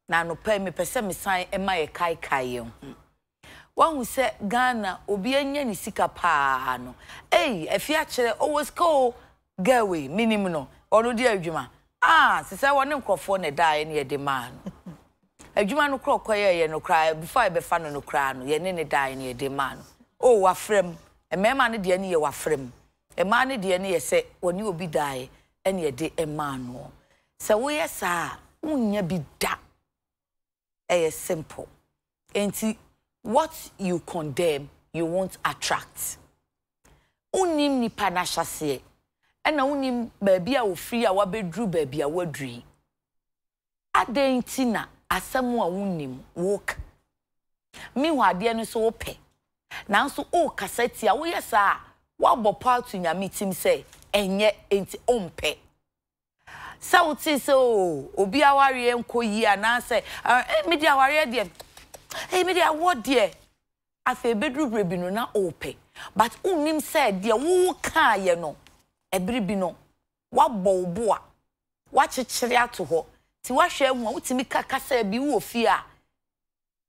na no pay me pese me san e ma ye kai ye ho wan se Ghana obi anya ni sika pa no afi a kire always go gawe minimum no ono di adwuma se se woni nkrofo ne dai ne de man adwuma no krokoye ye no kra before e be fa no kra no ye ne dai ne de man wa frem e mema ne de ne ye wa frem e ma ne de ne ye se woni obi dai ene ye de e man no se wo ye sa unya bi da simple enti what you condemn you won't attract unim ni panashase ena unim baabi a ofiri a wabedru baabi a wadri adenti na asemu a unim woka mi wade no so wope nanso o kaseti a wo yesa wabopo atu nyame tim se enye enti ompe sauti so obi aware enkoyi anase media aware de media what de afa bedru brebi no na ope but unim said de wo ka ye no ebiribi no wabọ obo a wachichiri ato ho ti wahwe hu a wutimi kakasa bi wo fi a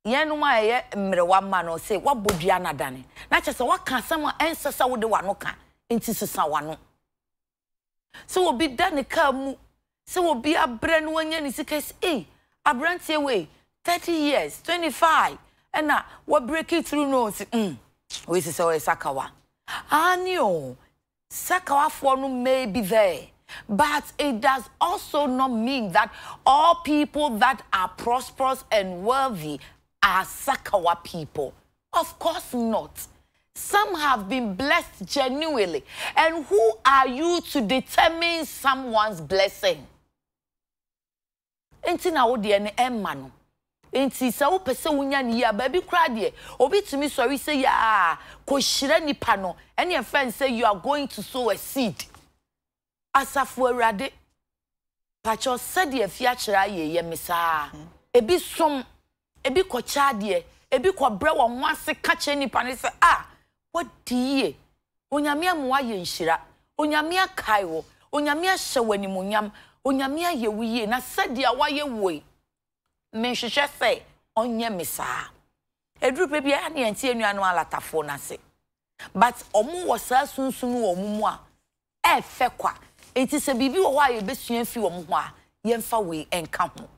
yenu ma ye mrewa ma no say wabodua nadane na chese waka asem ensesa wo de wano ka enti sesa wano so obi dane ka mu so obi abre no anya ni sikas abrantie we 30 years 25 and na we break it through no we say so sakawa anio sakawa for no may be there, but it does also not mean that all people that are prosperous and wealthy are sakawa people. Of course not. Some have been blessed genuinely. And who are you to determine someone's blessing? Enti na wo de ne emma no. Enti sa wo pese wonya ni ya ba bi kra de obi tumi sori say ya ko hire nipa no ene e fan say you are going to sow a seed asafu awrade pacho said e fia kira ye misa ebi som ebi ko cha de ebi ko bre wo ho ase ka che nipa ne say what die onyame amwa ye nhira onyame akai wo onyame ahye wani munyam onyame aye wiye na said ya wa ye woi me hwehwe say onye misa edru pe bia na yanti enuanu alatafo na se but omu wo sa sunsun wo mu a efe kwa enti se bibi wo a ye besua fi wo mu ho a ye mfa we enka ho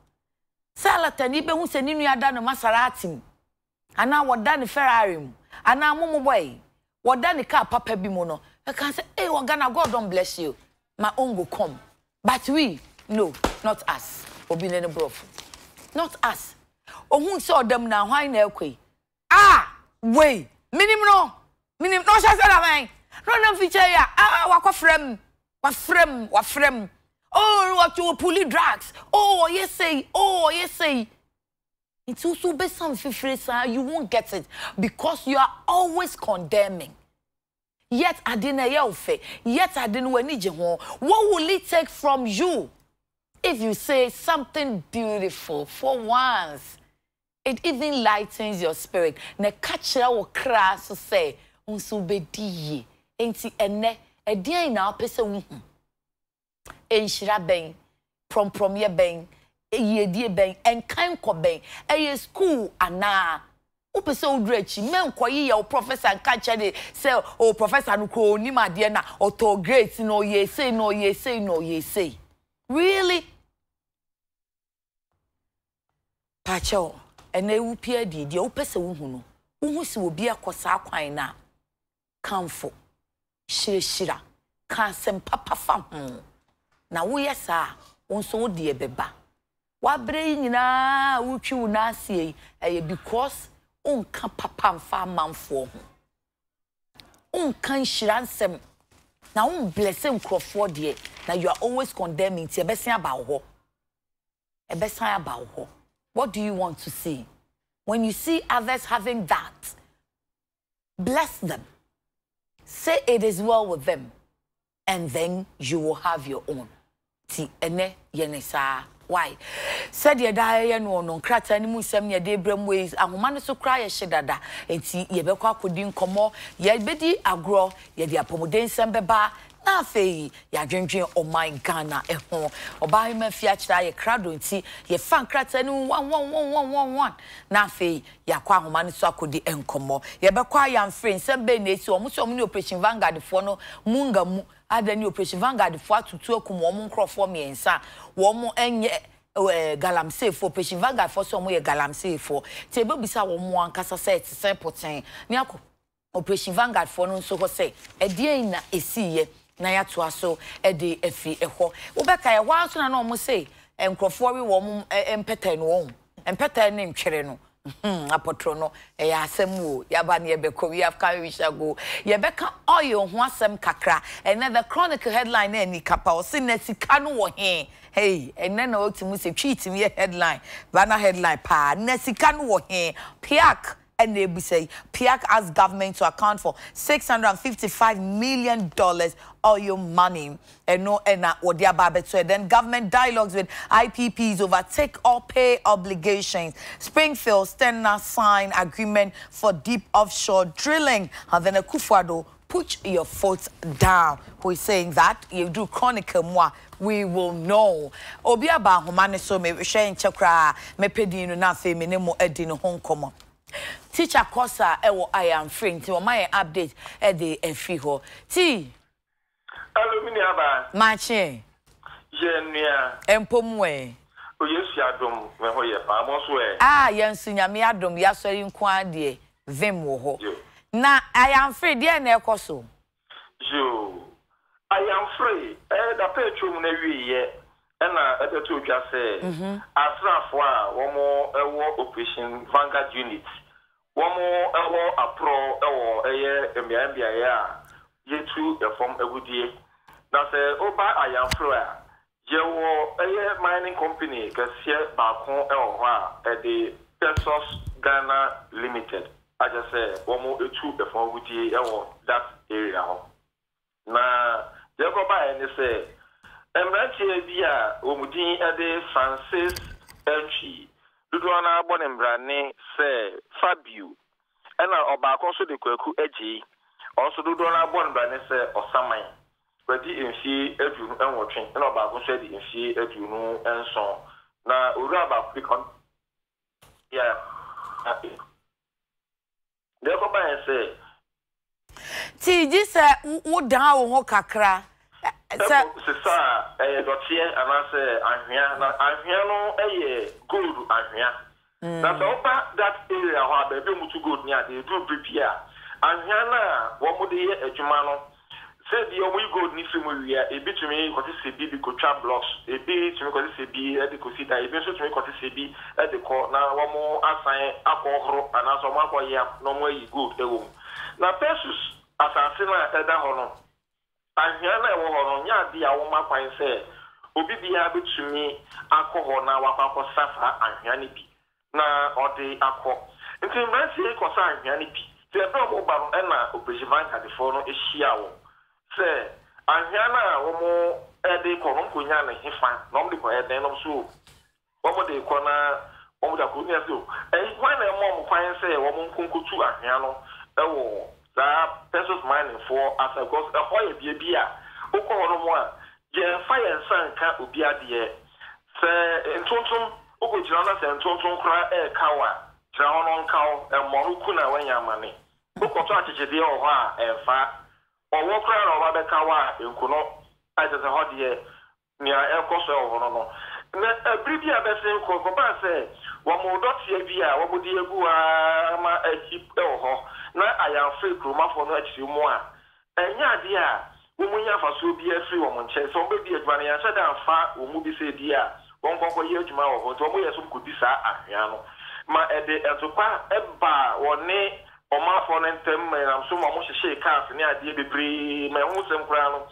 salata ni be hu se ni nuada no masaratim ana woda ne Ferrari mu ana momo boy woda ne car papa bi mu no I can say Ogana, God don't bless you my own go come but we no not us obi ne brof not us ohun se odam na hwan na ekwe we minim no sha say na man no na feature ya wakofrem wafrem what you pull drugs yes say it's also be some fifresa you won't get it because you are always condemning yet I didn't yet I didn't wani je ho what will it take from you if you say something beautiful for once? It even lightens your spirit. Ne kachira wo kra so say unso bedi enti ene edian na opese wu enhira ben prom ye ben eyedie ben enkan ko ben eye school ana opese odrechi men koyi ye professor nka chede say professor no ko ni made na auto great no ye say really pacho ene wu pia di dia wo pese wo hu no wo hu si obi akosa akwan na kanfo shireshira kan sem papa fam na wo yesa wo so wo de beba wa bre nyina wo twi wo na asie because onka papa mfa manfo ho onka shiransem na un blessing crofo de na you are always condemning ti ebesan about ho what do you want to see when you see others having that? Bless them, say it is well with them, and then you will have your own. Ti ene yenesa why said ye da no krata ni mu sem ye de brem ways ahoma ne so kra ye hyedada enti ye bekwa akodi nkomo ye bedi agro ye de apomoden sem beba na afei ya dwendwen oh my Ghana eho oba ma fi akira ye krado nti ye fan krata ni 11111 na afei ya kwa ahoma ne so akodi enkomo ye bekwa ya mfre nsem be na esi omo so omo ni Operation Vanguard fo no munga mu adani Operation Vanguard fo atutu akum omo nkrofo miensa wo mo enye galamsey for Operation Vanguard for so mo ye galamsey for te be bisa wo mo ankasa se te poten ni akọ Operation Vanguard for no so ho say edie na esiye na ya to aso de afi eho wo beka ye hwa so na no say enkrofo wi wo mo empeta no wo empeta ne ntwere no apotro no ya asem wo ya ba ne ebeko we have carry we shall go ye beka oil ho asem kakra another chronicle headline na ni kapa o se na sika no wo he hey and then o timu se tweet me headline bana headline pa na sika no wo he piak and they be say PIAC asks government to account for $655 million oil money and no what they then government dialogues with IPPs over take or pay obligations. Springfield Stenna sign agreement for deep offshore drilling and then a Kufuado put your foot down. Who is saying that you do chronicle moi we will know. Obiaba humane so me share in chakra me pedino na fe me nemo edino home komo. Teacher Kosa ewo I am free nti my update e de efi ho ti alumini aba mache yenua empomwe oyesu adom me ho ye pa mo so yensu nyame adom ya sori nko ade vim wo ho na I am free de na ekoso yo I am free da petrum na wiye na ebeto twa se asrafo a wo mo ewo Operation Vanguard unit womo ewo apro ewo eye embia ya yetu efom egudie na se oba ayamfro a yewo eye mining company kasie baako ewo ho a de Pesos Ghana Limited aja se womo etu efom egudie ewo that area ho na yekoba ene se emrantie bia omudin ede Francis Entry Dudwana Bonembrane say Fabio and Obako so the Kwaku Edgy also Dudwana Bonembrane say Osamai ready in fee every and watching and Obako said in fee every no and so now Uraba click on yeah therefore by say Ti this would down ho kakra Sisa dotie anase ahwia na ahwia no gold ahwia na so that area ho be mutu gold ni ade do prepare ahwia na wo mo de ye adwuma no say the omo gold ni fi mo wia e bitumi ko se bi bi ko twa blocks e bi tumi ko se bi e de ko sita e bi so tumi ko se bi e de ko na wo mo asan akohoro anaso mo akoya no mo yi gold e wo na pesos asase na eda ho no ahia ewo hono nya dia wo makwan se obi bia betumi akọ na wakọ safa ahia ni bi na ode akọ nti mbansi ko sa ahia ni bi te be mo ba no na Operation Vanguard fo no ehia wo se ahia na wo mo ede ko no konya na hifa no mo de ko ede no so wo mo de ko na wo mo da ko ni aso kwan na mo kwan se wo mo nkonkotu ahia no ewo Pesos mining for as a course a hoye bia ukọ mo a je fire sanka obi ade se ntontom uko jira na se ntontom kra kawa jira hono nkaw moruku na wanya mane uko to achechede o ho a emfa owo kra na oba be kawa enkuno aje se hodie nia ekoso o hono no na abribi abese ko ba se wo mo dotie bia wo bodi egu a ma ekip o ho na aya free kroma for no achiri mu a enya ade a wo munya faso bi afri wo nche so be bi adwuma ya sha da fa wo mu bi se di a won konkọ ye adwuma wo ho to mo ye so ko bi sa ahwea no ma ede etopa eba woni omafo no ntem na so mo hyehye cars ne ade bebre ma hu sem kra no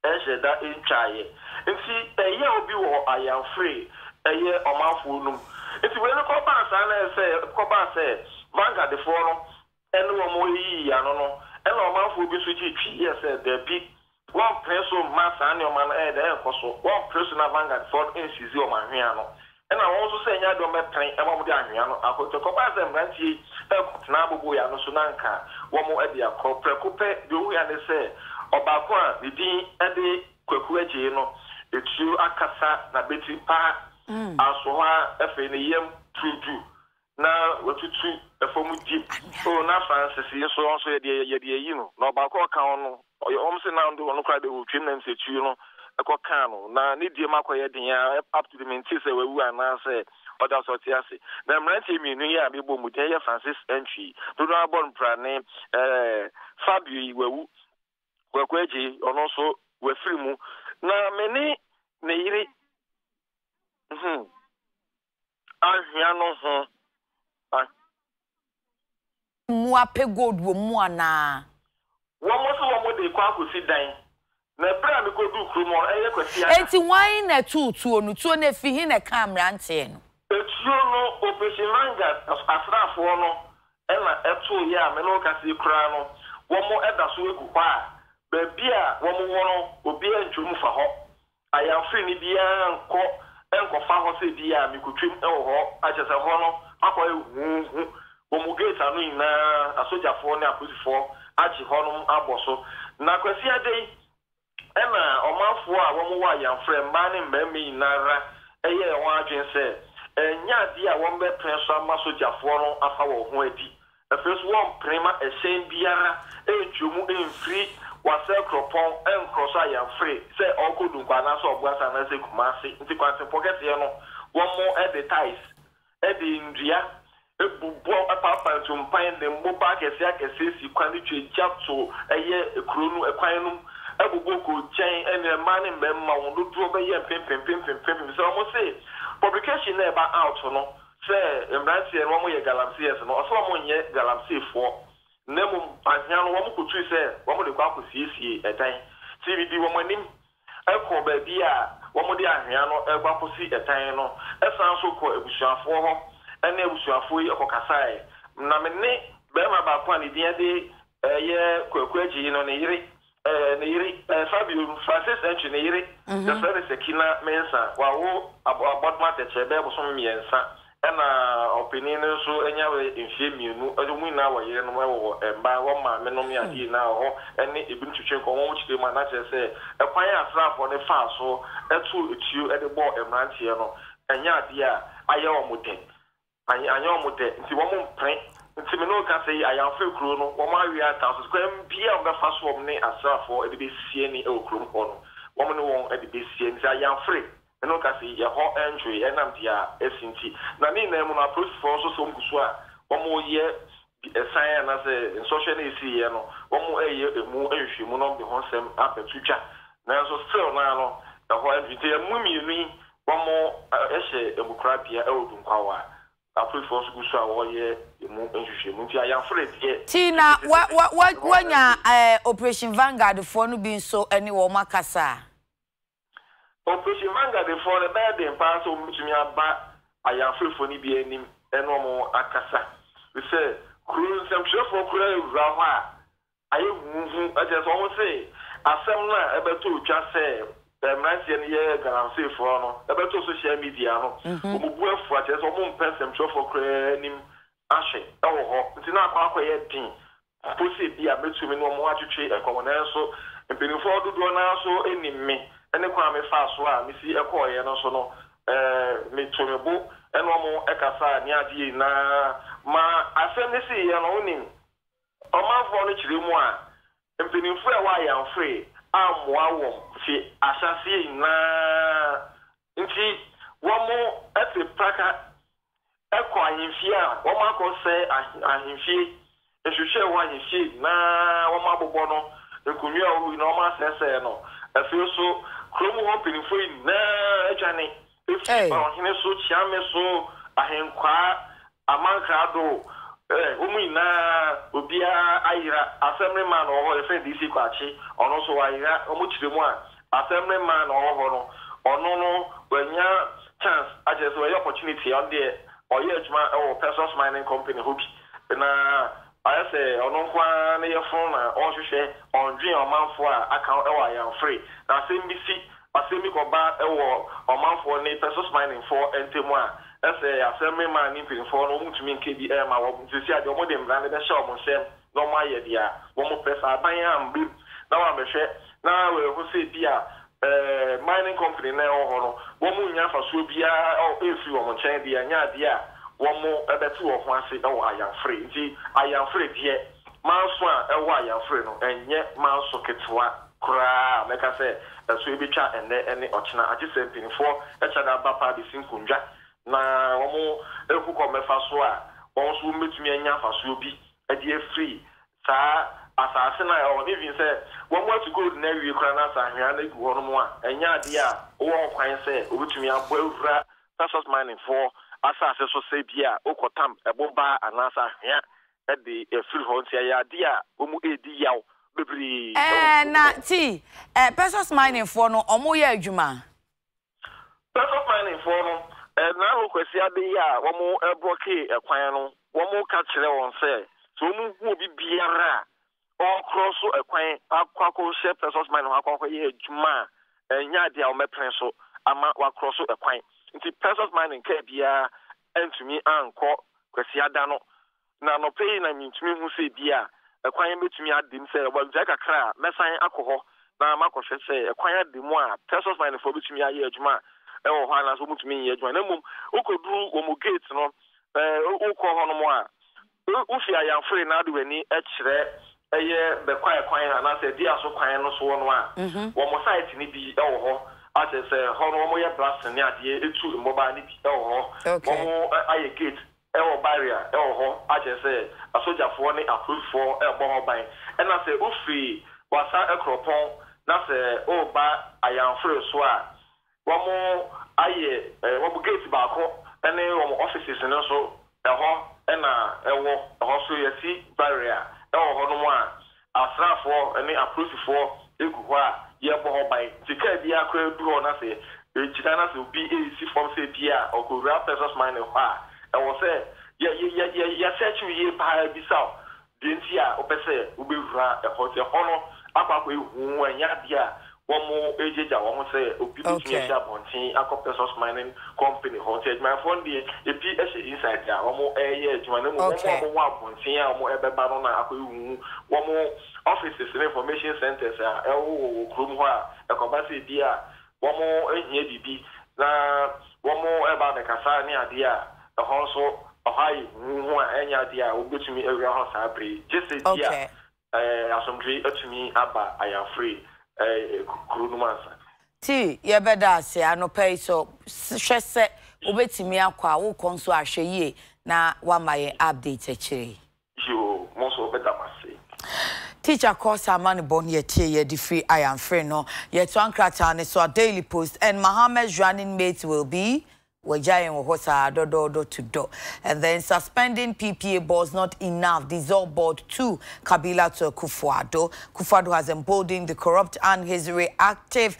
ehye da entwaye nti eye obi wo aya free eye omafo num nti we no ko ba sa na se ko ba se Vanguard fo no eno mo yi ya no eno omafo bi so chi twi yes the big one person mass and your man e koso one person na Vanguard for NCZ o ma hwea no ena won so se nya do metren e mo de ahwea no akoto ko ba se mrantie na abubu ya no so nanka wo mo e dia ko prekope de hu ya ne se Obakwa bidin ede kwaku agye no etuo akasa na beti pa asoha efe ne yam tutu na watutu efomu dip o na Francis yeso onso ye de yi no na obakwa ka ono omse na ndo ono kra de otwem na nsetu no ekoka no na ne die makoye den ya up to the minti se wewu anase oda sorti ase na mranti mi nu ya be bom den ya Francis entry do na bon prane Fabio wewu kwakwaji ono so we free mu na meni ne yiri ahia no ho mu ape gold wo mu ana wo mo so wo mo de kwa akosi dan na bra me ko du krumo eye kwasi aka enti wan na tutu onu tuo na fi hin na camera ante no etuo no operation manga asrafo no ena eto ya me no kasi kura no wo mo eda so egu kwa ba bia wo mo wono obi antwum fa ho ayamfri ni bia enko fa ho se bia me kutwim ewo ho achese ho no akwa hu wo mo gate anu ina asojafo ne aposifo achi ho no aboso na kwasi adei ena omanfo a wo mo wa ayamfri mba ne mbami inara eye won adwen se enya di a won be prenso amasojafo no afa wo ho adi efeso won prema ehyen biara etwumu emfri wase kropon enkroso ayamfri se okodu kwa na so ogwasa na se kumase nti kwante pocket ye no wo mo editize edi ndria ebubo apapa tumpan de mboba akese si kwani twejapto eye ekronu ekwan ebubo ko chen ene mane mbemma wo do duro be ye pempempempempem so mo say publication na ba out no say embrace no mo ye galamsies no so mo nye galamsifo nemu ahia no wo mo kutu say wo mo de kwa akosiesie edan CBD wo mo nim ekọ ba bi a wo mo de ahia no egwa kosi edan no esan so ko ebusuafo ho ene ebusuafo yi ekọkasae na me ne be ma ba kwa ne dia de ye kwakwaji no ne yiri Fabio Francis entry ne yiri the service Sekina mensa wa wo abodma techebe bo so miensa ena opinion so enya we enfie mienu adumu na wa yire no wo emba wo ma me no mi adi na ho ene ebin twetwe ko wo chire ma na chese ekwan asrafo ne fa so etu etuo ede bo emrantie no enya adi a aye wo muden anya wo muden nti wo mo mpren nti me no ka sei ayamfe kuro no wo ma wi ata so kwa bia wo fa so wo ne asrafo ede be sie ni e okuro ho no wo mo ne won ede be sie nti ayamfe no kasi ye ho entry enam dia esinti na ni na mu na approach for so mkuso a wo mo ye sign na say social isi ye no wo mo eye emu ehwe mu no be ho sem apetutwa na so still na no da ho entry ye mu mienu wo mo ehye emukra bia e odunkwawa approach for so kuso a wo ye emu ehwe mu ti ayan fred ye tina wanya operation Vanguard for no bi so ene wo makasa Operation Manga de for the bed in pass of Mutumia ba ayamfrefo ni bi anim eno mo akasa. We say cruise some sure for cruise rawa aye wuvu aje so mo say asem na ebeto twa say emrantie ne ye garancy for no ebeto social media no mo buafu aje so mo mpensem sure for cruise nim ahwe ewo ho nti na akwa ye din posi bi abetumi no mo atwetwe ekwomo na so mpinifo dodo na so enime ene kwa me fa so a me si ekoye no so no me tomebo eno mo ekasa ni ade na ma asem ne si ye no onim omanfo no kire mu a mpinifo e wa yamfre amoa wom fi asase na nti wo mo ete praka ekọ ahimfie a wo ma ko se ahimfie ehwehwe wo ahimfie na wo ma bobo no ekunwa o na wo ma sese no afio so kromu ho pinifo na adwane efi ohene so chiame so ahenkwa amankrado umu na obia ayira assembly man o efe DC kwachi ono so ayira omu chiremu a assembly man o no ono no wanya chance aje so opportunity on there oye adwuma o Pesos Mining Company hobi na ayese ono kwa na yefon na ohwehwe ondwen omanfo a account ewa yan free na sembisi asemi ko ba ewo omanfo ni Pesos Mining for entemu a ese assembly man ni pinfo no mutumi nkebi ma wo ntisi ade omo de mbrande be sha omo sem no ma ye dia wo mo pesa aban ambi Now I'm a share. Now we will say, mining company now, one more year for Subia or if you want to change the idea, one more better of one say, oh, I am free. I am free here. Manswan, I am free, and yet Mansocket cry, make I say, a Swibicha and any Ochina. I just said for a channel Bapa the Sinkunja. Now, one more, a hook of Mefaswa, once we meet me and Yafa Subi, a dear free, sir. Assassin, I even say, one more to go to Navy Ukrainas and Yannick one more, and Yadia, all I say, which me are well, Passos mining for Assassin, so say, dear, Okotam, a bomba, and Nasa here at the free hontia, dear, Umu Edia, Bibri. Nati, Passos mining for no, Omoya Juma. Passos mining for no, and now, Quesia, dear, one more broke a piano, one more catch on say, so who be Biara. All cross a quaint, aquaco ship as mine, aqua juma, and yadia me prenso, a ma cross a quaint. Into pesos mine in Cabia, and to me, uncle, Quesiadano. Now, no pain, I mean to me who say beer, a quaint to me at dim say, well, Jack a cra, messine alcohol. Now, Marco should say, a quiet demois, pesos mine for which me a year juma, oh, Hannah's woman to me, a join, who could do Omo gates, no, who call on moi. Ufi, I am free now, do any the quiet and I said, dear, so quiet, no so one. One more site in the as I say, Honomoya blast and the to the mobile one more I gate, barrier, I just say, a soldier for any approved for a bomb by. And I say, Ufi, was a cropon, that's a I am free swag. One more one more gate back, and then offices and also and also you see barrier. For any approved for Yabo by Tika do on us, China's will be easy from say Pia or could wrap pesos mine of fire. I will say, yeah, such a year by Bissau. Didn't ya, Opese, will be a hotel honor, up with when Yadia. One more agent, I want to say, Obedience Bonting, a pesos mining company, hotel, my phone, the PS inside there, one more year, to one more Bonting, more ever banana, one more offices and information centers, Krumwa, a capacity dear, one more ADB, one more about the Casani idea, the also a high any idea will go to me every house I pray. Just a dear, some tree to me, Abba, I am free. Ti ye beda se anopai so hwese obetimi akwa wo konso ahwe na wa maye update akire yo most better mase teacher course amani bon ye tie ye di free I am free no ye to ankrata ne so Daily Post and Mohammed's running mate will be Wajayin Wohosa do to do. And then suspending PPA boards not enough. Dissolve board 2 Kabila to Kufuado. Kufuado has emboldened the corrupt and his reactive,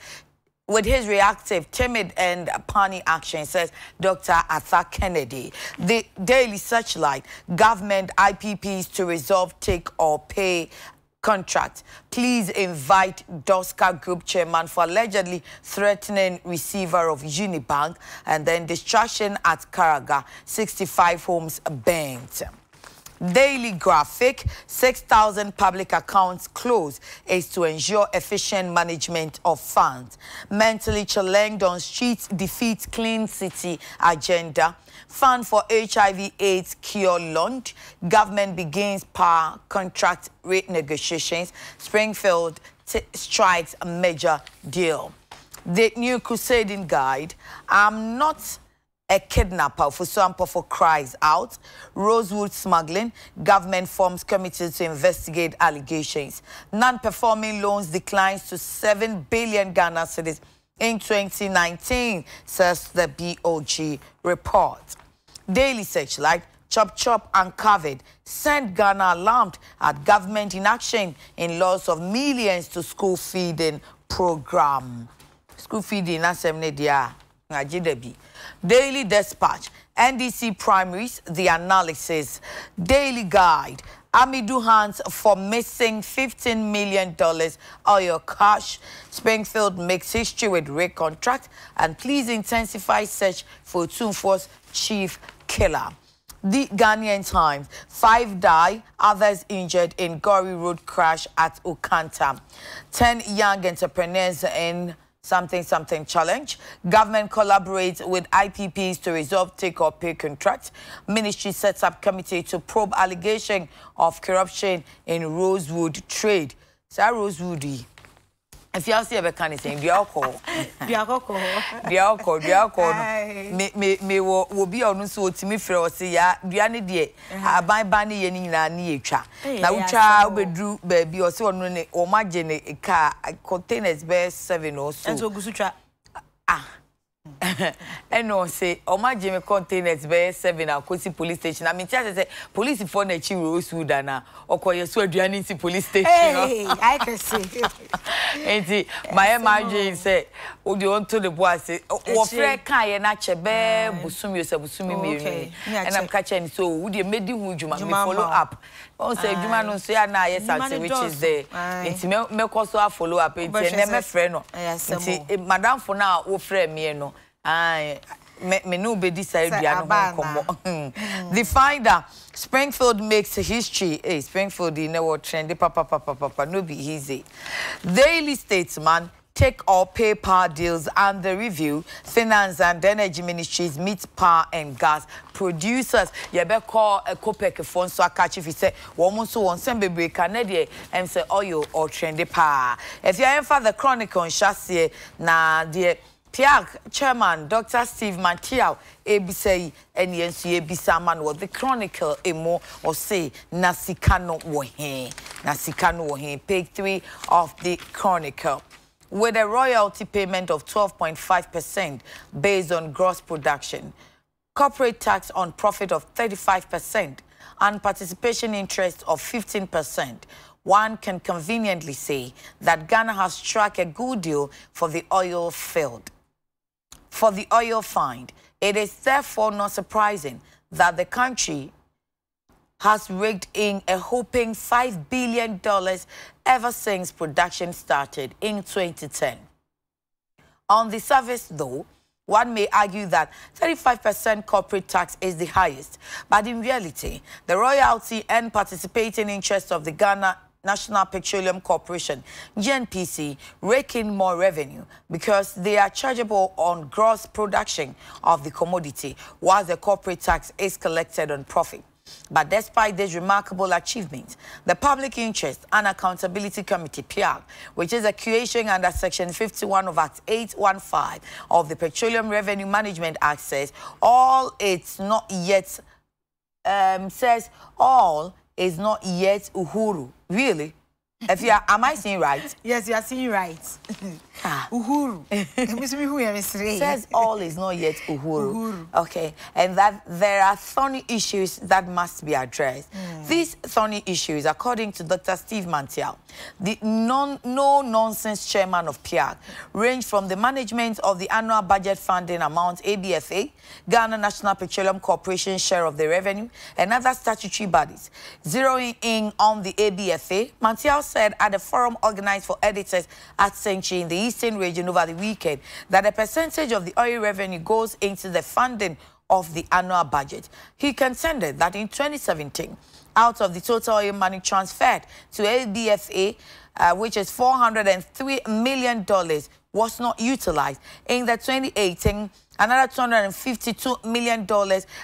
timid and punny action, says Dr. Arthur Kennedy. The Daily Searchlight, government IPPs to resolve take or pay contract. Please invite Doska Group chairman for allegedly threatening receiver of Unibank, and then destruction at Karaga, 65 homes burnt. Daily Graphic, 6,000 public accounts closed is to ensure efficient management of funds. Mentally challenged on streets defeat clean city agenda. Fund for HIV/AIDS cure launch. Government begins power contract rate negotiations. Springfield strikes a major deal. The new crusading guide. I'm not a kidnapper for sample for cries out. Rosewood smuggling. Government forms committee to investigate allegations. Non-performing loans declines to 7 billion Ghana cedis in 2019, says the BOG report. Daily Searchlight, Chop uncovered, sent Ghana alarmed at government inaction in loss of millions to school feeding program. School feeding, that's Daily Dispatch, NDC primaries, the analysis. Daily Guide, Amidu hands for missing $15 million oil cash. Springfield makes history with rig contract, and please intensify search for Tumfor's chief killer. The Ghanaian Times, 5 die, others injured in gory road crash at Ukanta. 10 young entrepreneurs in something challenge. Government collaborates with IPPs to resolve take-or-pay contracts. Ministry sets up committee to probe allegation of corruption in Rosewood trade. Sir Rosewood, if you see a mechanic saying, "Be alcohol, me will be on so to me for say ya, Diani de, I buy banny any na cha. Now, child be drew baby or so on or margin a car containers bear 7 or so. And so Gusutra. And no say, oh my Jimmy containers bear 7 at Kosi police station. I mean, just say police for the chief Rosewood or call your sword police station. Hey, I can see. And my emergency say, oh, you want to the boy say, oh, Fred Kaya Nache bear, Busumi, me, and I'm catching so would you make the wood you follow up? Oh, say, you man, no say, yes, I which is there. It's milk also follow up. It's never friend. Madame for now, oh, friend, me, no. Me no be decided The finder Springfield makes history. Hey, Springfield in the trend. Papa, no be easy. Daily Statesman take all paper deals and the review. Finance and Energy Ministries meet power and gas producers. You better call a copec phone so I catch if you say woman so one send baby Canadian and say oil or trendy power. If you are for the Chronicle on chassis na the Piag Chairman Dr. Steve Mantiao Ebisei NNC Ebisaman was the Chronicle emo or say Nasikano Wohe page 3 of the Chronicle. With a royalty payment of 12.5% based on gross production, corporate tax on profit of 35%, and participation interest of 15%, one can conveniently say that Ghana has struck a good deal for the oil field. For the oil find, it is therefore not surprising that the country has raked in a whopping $5 billion ever since production started in 2010. On the surface, though, one may argue that 35% corporate tax is the highest, but in reality, the royalty and participating interest of the Ghana National Petroleum Corporation, GNPC, rake in more revenue because they are chargeable on gross production of the commodity, while the corporate tax is collected on profit. But despite this remarkable achievement, the Public Interest and Accountability Committee, PIAC, which is a creation under Section 51 of Act 815 of the Petroleum Revenue Management Act, says all is not yet Uhuru. Really? If you are, am I saying right? Yes, you are saying right. Uhuru. Says all is not yet Uhuru. Okay. And that there are thorny issues that must be addressed. These thorny issues, according to Dr. Steve Mantiao, the no-nonsense chairman of PIAC, range from the management of the annual budget funding amount, ABFA, Ghana National Petroleum Corporation share of the revenue, and other statutory bodies. Zeroing in on the ABFA, Mantiao said at a forum organized for editors at Senchi in the Eastern region over the weekend that a percentage of the oil revenue goes into the funding of the annual budget. He contended that in 2017, out of the total oil money transferred to ABFA, which is $403 million, was not utilized. In the 2018, another $252 million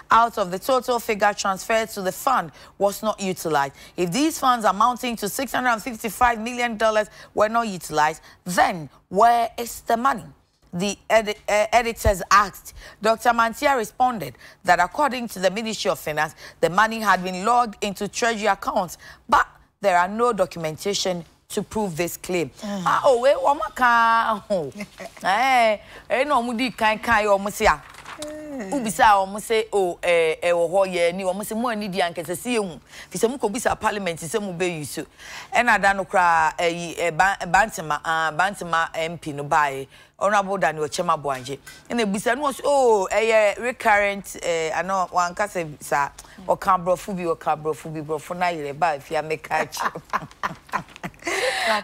out of the total figure transferred to the fund was not utilized. If these funds amounting to $655 million were not utilized, then where is the money? The editors asked. Dr. Mantia responded that according to the Ministry of Finance, the money had been logged into treasury accounts, but there are no documentation to prove this claim. No mudi kan omusia. Ubisa omuse ho ye ni omuse mo ani di ankese se ehu. Fi se mu ko bisa parliament se mu be yusu. E na da no kra bantima MP no bae. Honorable Daniel Chema Boanje. And the bisa no a recurrent ano wanka se sa o kan brofu bi brofo na yire ba if ya make catch.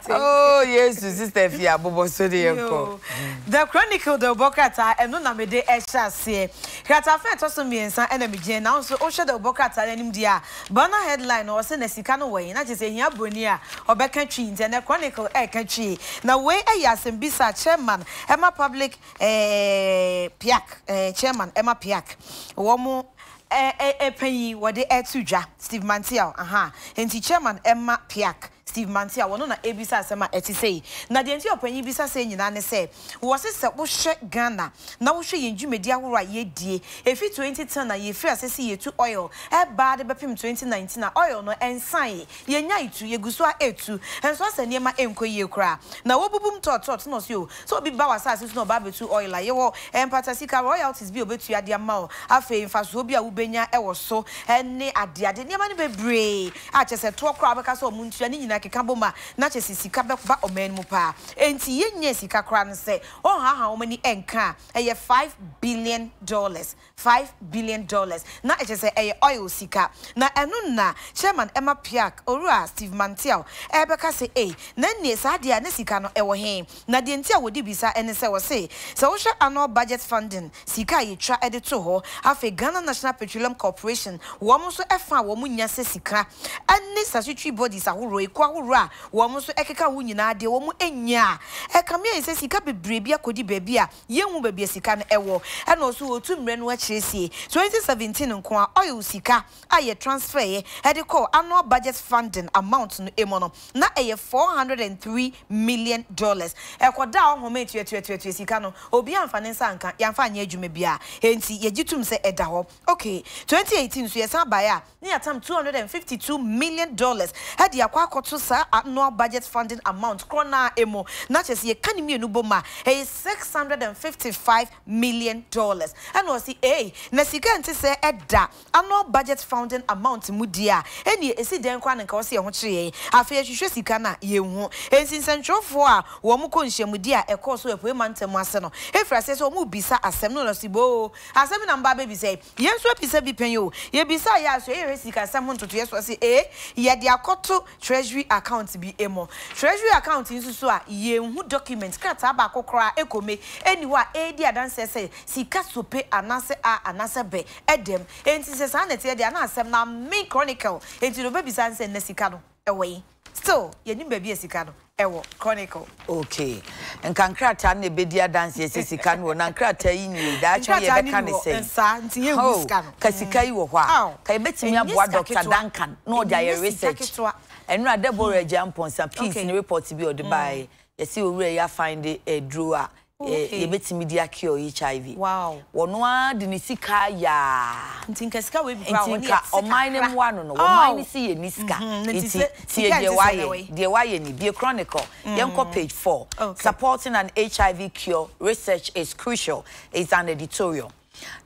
Oh, yes, sister Fia Bobo Sodienko. The Chronicle the Bokata and no namede esha se. Krata fe to so miensa enemy je now so o the Bokata enim dia. Bana headline or se na sika no way na je se hia broni a obeka twi nte na Chronicle ka twi. Na we ayasem bisa chairman Emma Public Piak chairman Emma Piak. Wo mo penyi wode etudwa Steve Mantial enti chairman Emma Piak Steve Mantia wono na ebisa asema etisei na de enti opanyi bisa sei nyina ne se wo se wo hwe Ghana na wo hwe yendwumedi ahoro ye die efi 2010 na ye free asese ye tu oil e ba de bepim 2019 na oil no ensan ye nya itu ye guso a etu enso asane ma enkoye kra na wo bubum tot no so bi ba wasase no ba betu oil la ye wo empata sika royalties bi obetu ade ama o afa mfaso bi a wo benya e wo so ene ade ne ma ne bebre a chese to kra abeka so omuntu ne nyina kekaboma na chese sika be ba oman mu pa enti yenye sika kra no se o ha mani enka eye $5 billion $5 billion na chese eye oil sika na enu na chairman Emma Piak orua Steve Mantial ebeka se na ne sa de a ne sika no ewo he na de enti a wodi bisa ene se wo se wo hwe annual budget funding sika ye twa ede to ho afa Ghana National Petroleum Corporation wo mo so efa wo mo nya se sika ane statutory bodies ahoro ahoro a wo mo so ekeka wo nyina de wo mo enya ekame yen se sika bebre bia kodi baabi a yenwu baabi sika no ewo e no so otu mre no akyeresie 2017 nko a oil sika aye transfer ye e de call annual budget funding amount no emono na eye $403 million ekoda ohome etu sika no obi amfa ne nsa nka yamfa anya adwuma bia enti yegitum se eda ho okay 2018 so yesan baya ni atam $252 million had yakwa akoto sa annual budget funding amount krona emo na chese ye kanimi enuboma $655 million and was na sika nti se eda annual budget funding amount mudia eni esi den kwa nka wose ye ho kire afa ye hwehwe sika na ye hu ensinsentwofo a wo mo konhyiamudi a ekoso epoe mantem ase no efra se so mo bisa asem no sibo asem na mba baby say yenso pisa bi penyo ye bisa ya so ye sika asem ntoto ye so se ye de akoto treasury account bi emo treasury account nsusu a ye hu document krata ba kokora ekome eniwa di adanse se sika sope anase be edem enti se sa nete de na asem na me Chronicle enti no baby sanse na sika no ewe still ye ni baby sika no ewo Chronicle okay nkankrata na ebedi adanse se sika no na nkrata yi ni da cha ye beka ne se nsa nti ye hu sika no ka sika yi wo ho a ka ebetimi aboa Dr. Duncan no dia ye research enura Deborah Jamponsa peace ni report bi odebai yesi owure ya find a drawer ye betimi dia cure HIV wow wono a de ni sika ya ntinka sika we bi bra woni ntinka o mine mu ano no o mine si ye ni sika nti tie de waye ni be Chronicle yenko page 4 supporting an HIV cure research is crucial is an editorial.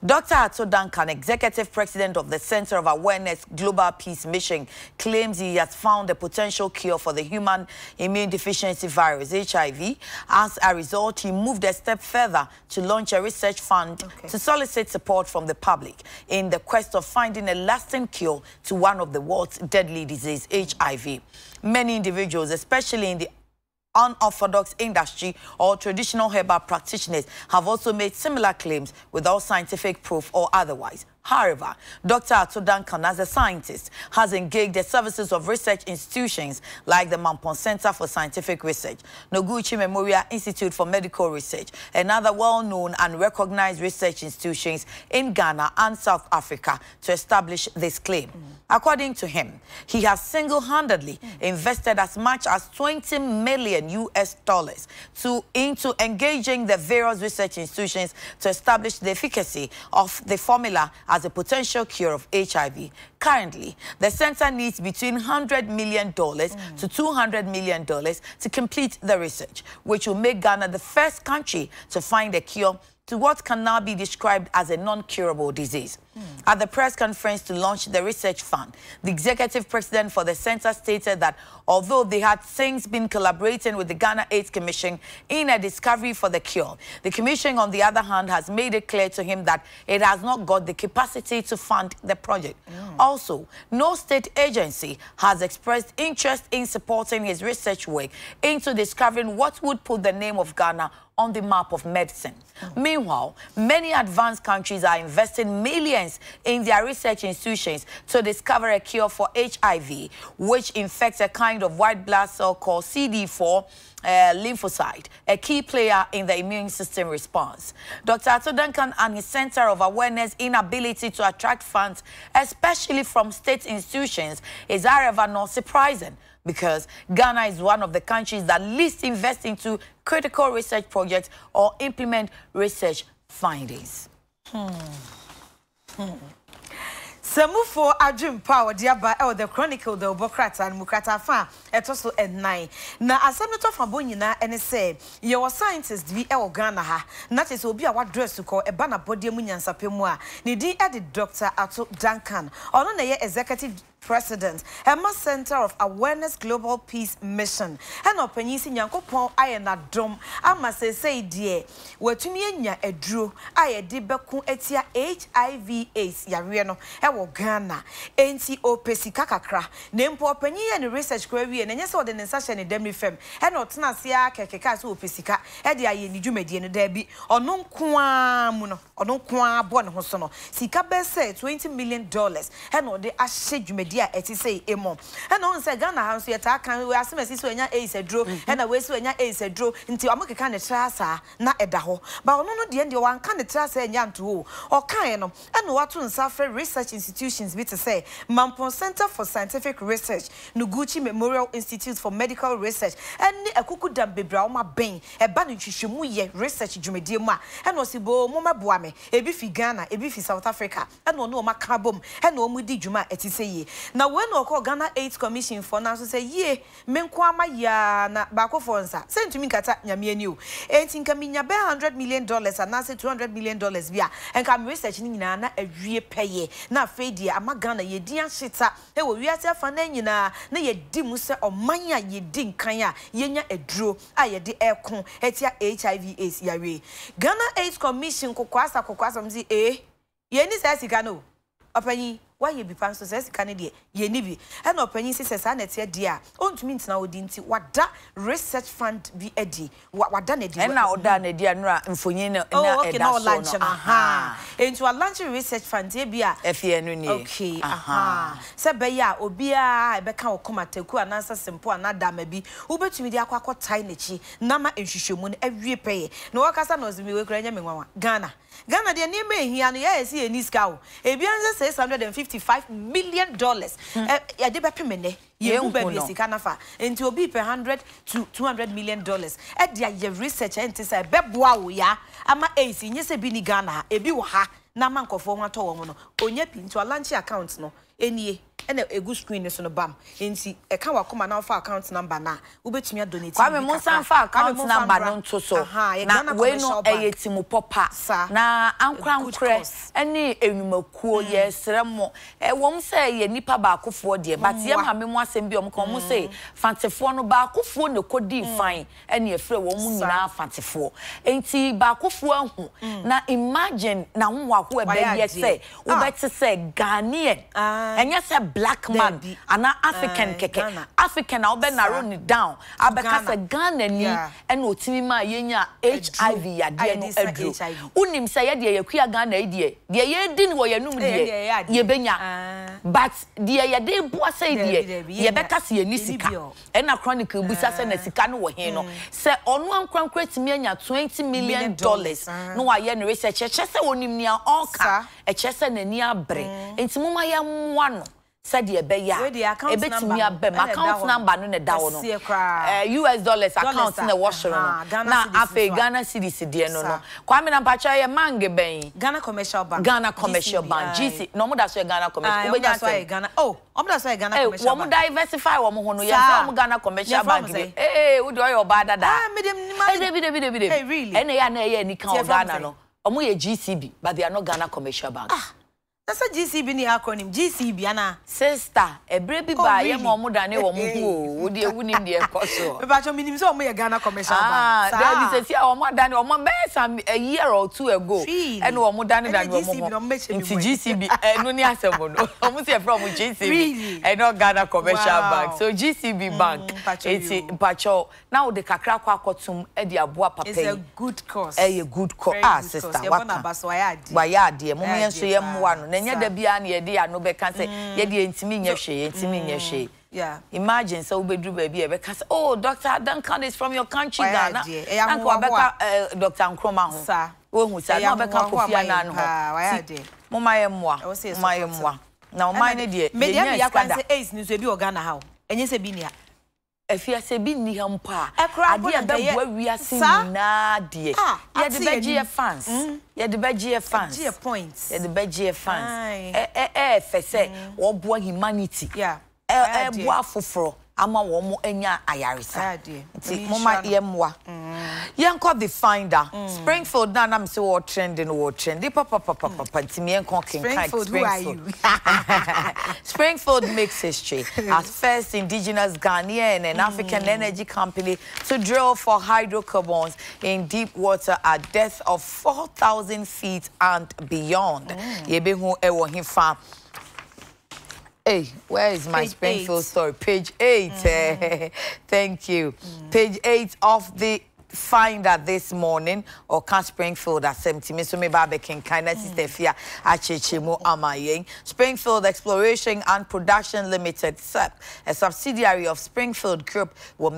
Dr. Adekye Duncan, executive president of the Center of Awareness Global Peace Mission, claims he has found a potential cure for the human immune deficiency virus, HIV. As a result, he moved a step further to launch a research fund to solicit support from the public in the quest of finding a lasting cure to one of the world's deadly disease, HIV. Many individuals, especially in the unorthodox industry or traditional herbal practitioners, have also made similar claims without scientific proof or otherwise. However, Dr. Adekye Duncan, as a scientist, has engaged the services of research institutions like the Mampon Center for Scientific Research, Noguchi Memorial Institute for Medical Research, and other well-known and recognized research institutions in Ghana and South Africa to establish this claim. According to him, he has single-handedly invested as much as $20 million into engaging the various research institutions to establish the efficacy of the formula as a potential cure of HIV. Currently, the center needs between $100 million to $200 million to complete the research, which will make Ghana the first country to find a cure to what can now be described as a non-curable disease. At the press conference to launch the research fund, the executive president for the center stated that although they had since been collaborating with the Ghana AIDS Commission in a discovery for the cure, the commission, on the other hand, has made it clear to him that it has not got the capacity to fund the project. Also, no state agency has expressed interest in supporting his research work into discovering what would put the name of Ghana on the map of medicine. Meanwhile, many advanced countries are investing millions in their research institutions to discover a cure for HIV, which infects a kind of white blood cell called CD4 lymphocyte, a key player in the immune system response. Dr. Ato Duncan and his Center of Awareness inability to attract funds, especially from state institutions, is however not surprising, because Ghana is one of the countries that least invest into critical research projects or implement research findings. Samufo adwum power dia ba the chronicle the obokrata and mukata fa etoso en9 na asem no tofa bonyina ene say ye wo scientists bi Ghana ha na te se obi a wadress ko eba na body mu nyansapemu a ne di e Dr. Ato Duncan ono na ye executive President, Emma Center of Awareness Global Peace Mission. And openyi si nyankopon aye na dom ama say die watumi anya eduro aye de beku etia HIV/AIDS yare no e wo Ghana enti opesika kakra na mpo openyi ye ne research kwa wie na nyese ode ne nsa ne dem fem e na otena ase akekeka so opesika e de aye ni dwumadie no da bi ono nkoa mu no ono nkoa bo ne ho so no sika be say $20 million e na ode ahye dwumadie dia eti say emo and on say Ghana ha so yeta kan we asemasi so enya eisedro and na we so enya eisedro nti amokeka ne trasa na eda ho ba ono no de wan kan ne trasa enya nto o kan no and wato nsafe research institutions bi to say Mampon Center for Scientific Research, Nuguchi Memorial Institute for Medical Research and ekuku dam bebra o ma ben e ba ne twihwemu ye research dwumadie mu a and osibo mo maboa me ebi fi Ghana ebi fi South Africa and no ma kabom and no mu di dwuma eti say ye na when we call Ghana AIDS Commission for now so say ye menkwa ma ya na bako for nsa say ntumi nkata nyame ani o enti nka minya be $100 million and na say $200 million bia enka research ni nyina na awie peye na afedi ama Ghana ye di aheta e wo wiase afa na nyina na ye di mu se oman a ye di nkan a yenya eduro a ye de ekon etia HIV/AIDS yare Ghana AIDS Commission kokwasa mzi ye ni say sika no opanyi why you be pan so says Canada ye nibi and opanyi say sa na tie dia ontumi ntina odi nti wada research fund bi edi wada na di na oda na dia no a mfonyin na eda so no aha into a lunch research fund e bia efie no ni okay aha se be ya obi a be ka okomataku anansa simple anada ma bi ubetumi di akwa tai nechi na ma enhwehwemu no awie peye na wakasa na ozimi we kura nya menwa Ghana de ni me hia no ya esi eniska o ebianze $655 million ya de bepemene ye hu ba bi sika nafa enti obi per $100 to $200 million e dia ye research enti say beboa wo ya ama AC nyese bi ni Ghana ebi wo ha na mankofo ho ato wo no onye pi nti launch account no enie ena egu screen so no bam enti e ka wakoma na fa account number na ubetumi adonate kwa me mo san fa account number no nto so na we no eyetimu popa na ankrankre ene enwumakuo ye seremo wom say ye nipa ba akofo de but ye ma me mo asem bi omko mo say fantefo no ba akofo ne kodi fine ene efre wom nyina fantefo enti ba akofo ahu na imagine na nwako e be ye say ubeti say Ghanaian enya say black man and African keke African au be narrow it down abeka se Ghana ni ena otimi ma yenya HIV ya de no adru unim se ye de yakua Ghana de ye di ni wo yanum de ye benya but de ye de boa se de ye beka se ye ni sika ena chronicle busa se na sika no wo hin no se onu ankrankra timi anya $20 million no wa ye no research che se onim ni a onka e che se na ni abre enti muma ya mwa no said ye be ya ebetimi abem account number no ne da wo no US dollars account na washer no na afi Ghana cedis de no kwame na pacha ye mange ben Ghana Commercial Bank GC no mo da so Ghana Commercial ubenya so Ghana omo da so Ghana Commercial Bank wo mo diversify wo mo ho no ye fa mo Ghana Commercial Bank wo do your bad da really ene ya na ye ni kan Ghana no omo ye GCB but they are not Ghana Commercial Bank That's a GCB ni acronym. GCB ana. Sister, a baby by a mom than a woman who would you win the coso. But you mean so me a Ghana commercial. That is a more than or more a year or two ago. And more than GCB and no answer. Almost from GCB and not Ghana commercial bank. So GCB bank, it's Pacho. Now the Kakra Kwakotum Edia Boapa is a good course. A good course. Ah, sister, why ya dear, Mummy and Suyam one. Nenya de bia na ye de anobe kan say ye de ntimi nye hwe yeah imagine so we do baby e be kan say oh Dr. Duncan is from your country Ghana Uncle Abeka Dr. Nsroma ho sa wo hu sa na Abeka Kofi na no ho mama ye moa na o man ne de me de ya kan say ace ni so bi o Ghana ha o enye se bi ni ha efia se bi ni ha mpa ade be bua wiase na de ye de begie fans ye de begie fans points ye de begie fans fese wo bua humanity yeah bua foforo ama wo mo anya ayaresa nti mama ye moa yenko the finder Springfield na am say wo trending papa nti me yenko Springfield Springfield makes history as first indigenous Ghanaian and African energy company to drill for hydrocarbons in deep water at depth of 4,000 feet and beyond yebehu ewo hifa. Hey, where is my page Springfield 8. Story? Page 8. Thank you. Page 8 of the Finder this morning, or can Springfield at 70. Miss me babe king kindness sister Fia Achechimo Amayeng. Springfield Exploration and Production Limited, SEP, a subsidiary of Springfield Group, will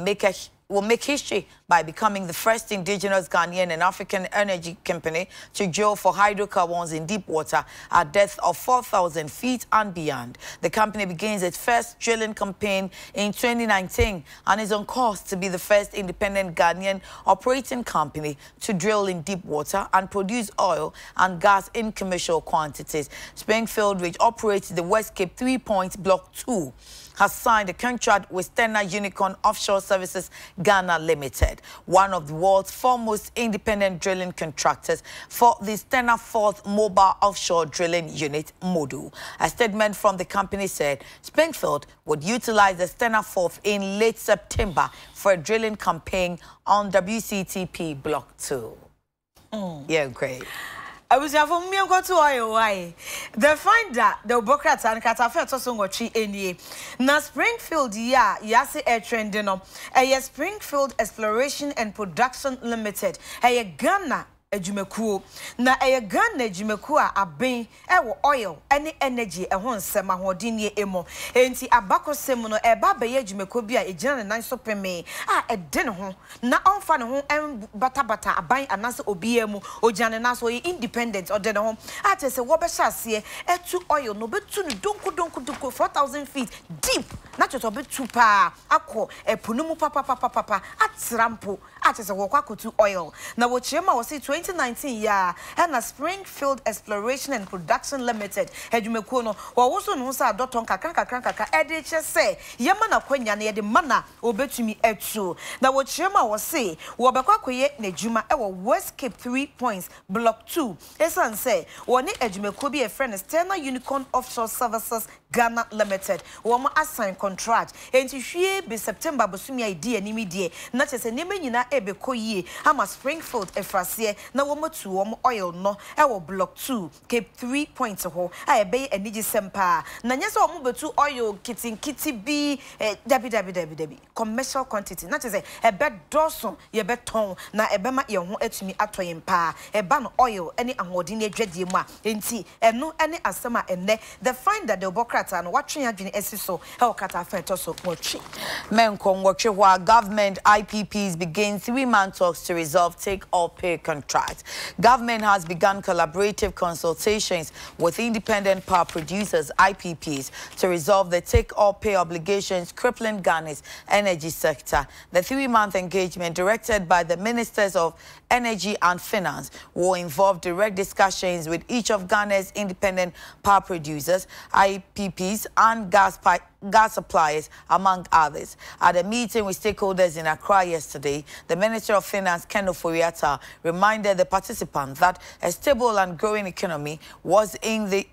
make history by becoming the first indigenous Ghanaian and African energy company to drill for hydrocarbons in deep water at depth of 4,000 feet and beyond. The company begins its first drilling campaign in 2019 and is on course to be the first independent Ghanaian operating company to drill in deep water and produce oil and gas in commercial quantities. Springfield, which operates the West Cape 3 Point Block 2, has signed a contract with Stena Unicorn Offshore Services Ghana Limited, one of the world's foremost independent drilling contractors for the Stena 4th Mobile Offshore Drilling Unit module. A statement from the company said Springfield would utilize the Stena 4th in late September for a drilling campaign on WCTP Block 2. Yeah, great. I was have me go to why the finder the Bokrat and Katafe to so ngochi enie na Springfield ya say air trend no Springfield Exploration and Production Limited Ghana adwumakuo na Ghana adwumakuo a aben wo oil ene energy ho nsem ahodin ye emo enti abakosem no eba beye adwumakuo bi a egina ne nan so peme a ede ne ho na onfa ne ho bata aban anase obiemu ojane na so independent ode ne ho a tese wo be hyase etu oil no betu ne donko 4,000 feet deep na choto betu pa akọ epunumu papa atrampo a tese wo kwakotu oil na wo chema wo say 2019 and a Springfield Exploration and Production Limited hedwumekuo no wo woso no sa doton kakra edeche say yema na kwanya na ye de mana obetumi etu na wo chema wo say wo bekwa koye na djuma e wo West Cape 3 Points Block 2 esan say wo ne edwumekuo bi e friend Stena Unicorn Offshore Services Ghana Limited wo mo assign contract enti hwie be September bosumi idea ni medie na chese ne menyina ebekoyie ama Springfield efrase na wo motu wo oil no e wo Block 2 Cape 3 Points ho a ebe eniji sempa na nyese wo betu oil kitinkiti bi dabi commercial quantity na chese ebe doson ye beton na ebe ma ye ho atumi atoyen pa eba no oil ene ahodin adwadie mu a enti eno ene asema enne the finder the Bokrata no watwen adwene esiso e okata afeto so watwe menko watwe wa government IPPs begin 3-month talks to resolve take-or-pay contracts. Government has begun collaborative consultations with independent power producers, IPPs, to resolve the take-or-pay obligations crippling Ghana's energy sector. The 3-month engagement, directed by the Ministers of Energy and Finance, will involve direct discussions with each of Ghana's independent power producers, IPPs, and gas suppliers, among others. At a meeting with stakeholders in Accra yesterday, the Minister of Finance, Ken Ofori-Atta, reminded the participants that a stable and growing economy was in the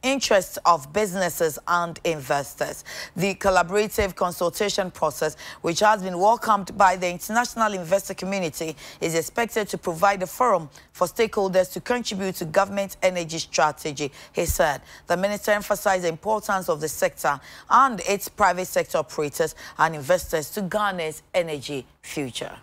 interests of businesses and investors. The collaborative consultation process, which has been welcomed by the international investor community, is expected to provide a forum for stakeholders to contribute to government energy strategy, he said. The minister emphasized the importance of the sector and its private sector operators and investors to Ghana's energy future.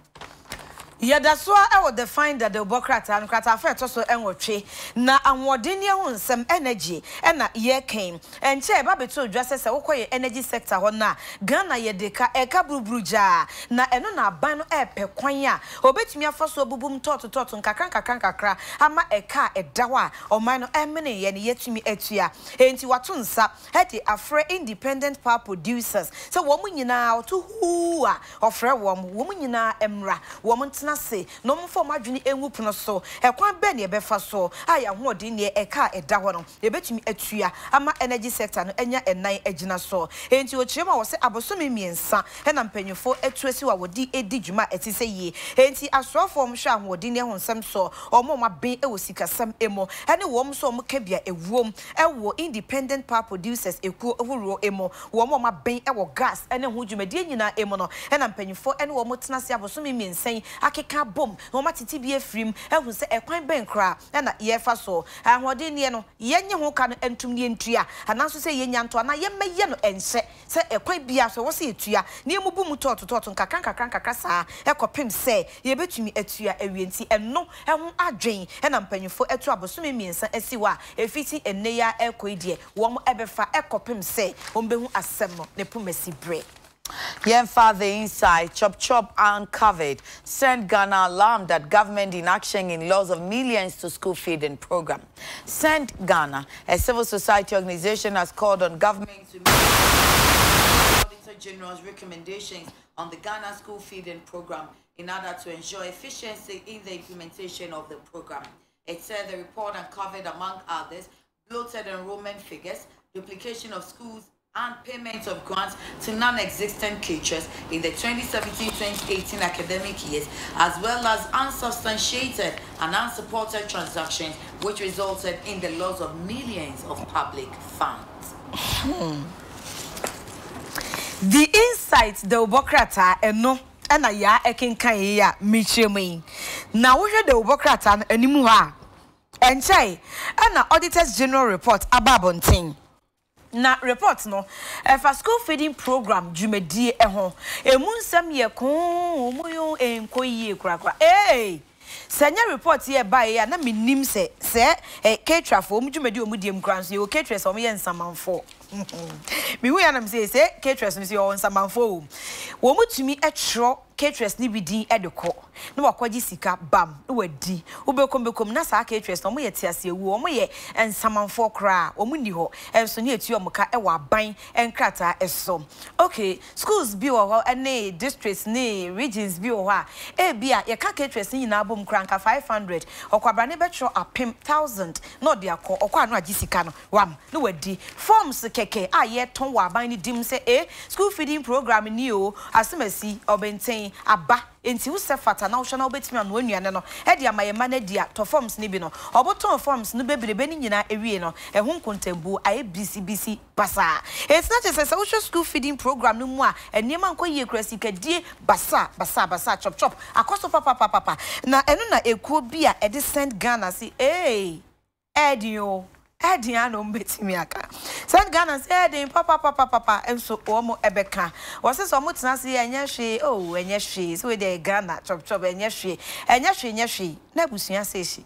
Yeah, that's why I would define that the Bokrata and Krata Fet also enwotwe na anwodenia ho nsem energy na ye came and che ba beto dresses e wokoye energy sector ho na Ghana ye deka eka burubruja na eno na ban no epe kwan a obetumi afaso bubum tot nkakra ama eka edawa oman no emene ye ne yetumi atua enti wato nsa hedi afre independent power producers so wo munyina oto hu a ofre wo munyina emra wo say no for madwini enwupuno so ekwan be ne befa so aya hoodi ne eka eda ho no ebetumi atua ama energy sector no enya enan agina so enti ochirema wo se abosomi miensa na mpanyufo atuasi wa wodi edi dwuma etise yi enti asrofo mhwa hoodi ne honsem so omo ma ben e wosikasam emo ene wo so omo kabia ewuom ewo independent power producers ekuo ohuro emo wo omo ma ben ewo gas ene ho dwumadi nyina emo no na mpanyufo ene wo motenase abosomi miensan ka bom no matiti bi afrim ehun se ekwan ben kra na ye fa so ahode ne no yenye ho ka no entum ne entua ananso se yenya nto na ye meye no ense se ekwan bia so wo se etua ne emubu mu tot nkakra saa ekopem se ye betumi atua awienti eno ehun adwen na mpanyufo etu abosomi miensa asiwa efiti enneya ekoidie wo mo ebefa ekopem se ombehu asem no ne pomasi bre. Yenfa the inside, chop uncovered, sent Ghana alarm that government inaction in loss of millions to school feeding program. Sent Ghana, a civil society organization, has called on government to meet the Auditor General's recommendations on the Ghana school feeding program in order to ensure efficiency in the implementation of the program. It said the report uncovered, among others, bloated enrollment figures, duplication of schools, and payments of grants to non-existent teachers in the 2017-2018 academic years, as well as unsubstantiated and unsupported transactions, which resulted in the loss of millions of public funds. The insights the Bokrata and no and a ya ekinkan ya michemi. Now we the Bokrata animu ha. And say, and the Auditors General report ababonting. Na report no for school feeding program jumedie ehon emunsam ye kon omoyo enkoyie krakra senya report ye bae ya na minim se caterafo omjumedi omudie mkranso ye caterers omoye nsamanfo mi hu ya na mse se caterers nso ye nsamanfo wo mutumi etro caterers ni bidin edeko na wakwaji sika bam na wadi ubekom na sa caterers no mo ye tiase ewu o mo ye ensamanfo kra o mo ni ho enso ne etu omuka e wa ban enkrata eso okay schools bi wo ho ene districts ni regions bi wo ha e bia ye ka caterers ni na abom kra nka 500 okwabra ne betro apem 1000 no de akọ okwa no agi sika no wam na wadi forms keke a ye ton wa ban ni dim se school feeding program ni o asemasi obenten aba enti wo se fata na wo hwa na obetimi anu anuane no e dia mayema na dia to forms ni bi no oboton forms no bebrebe ni nyina ewie no ehun kontembu aye bcbc basa it's not just a social school feeding program no mu a enema nkoyie krasika die basa chop akoso papa na eno na ekuo bi a e de send Ghana si edio Ediano mbetimi aka. Send Ghana say edin papa enso omo ebeka. Wose so mo tena se enye hwe enye hwe so we dey Ghana chop enye hwe na busua se shi.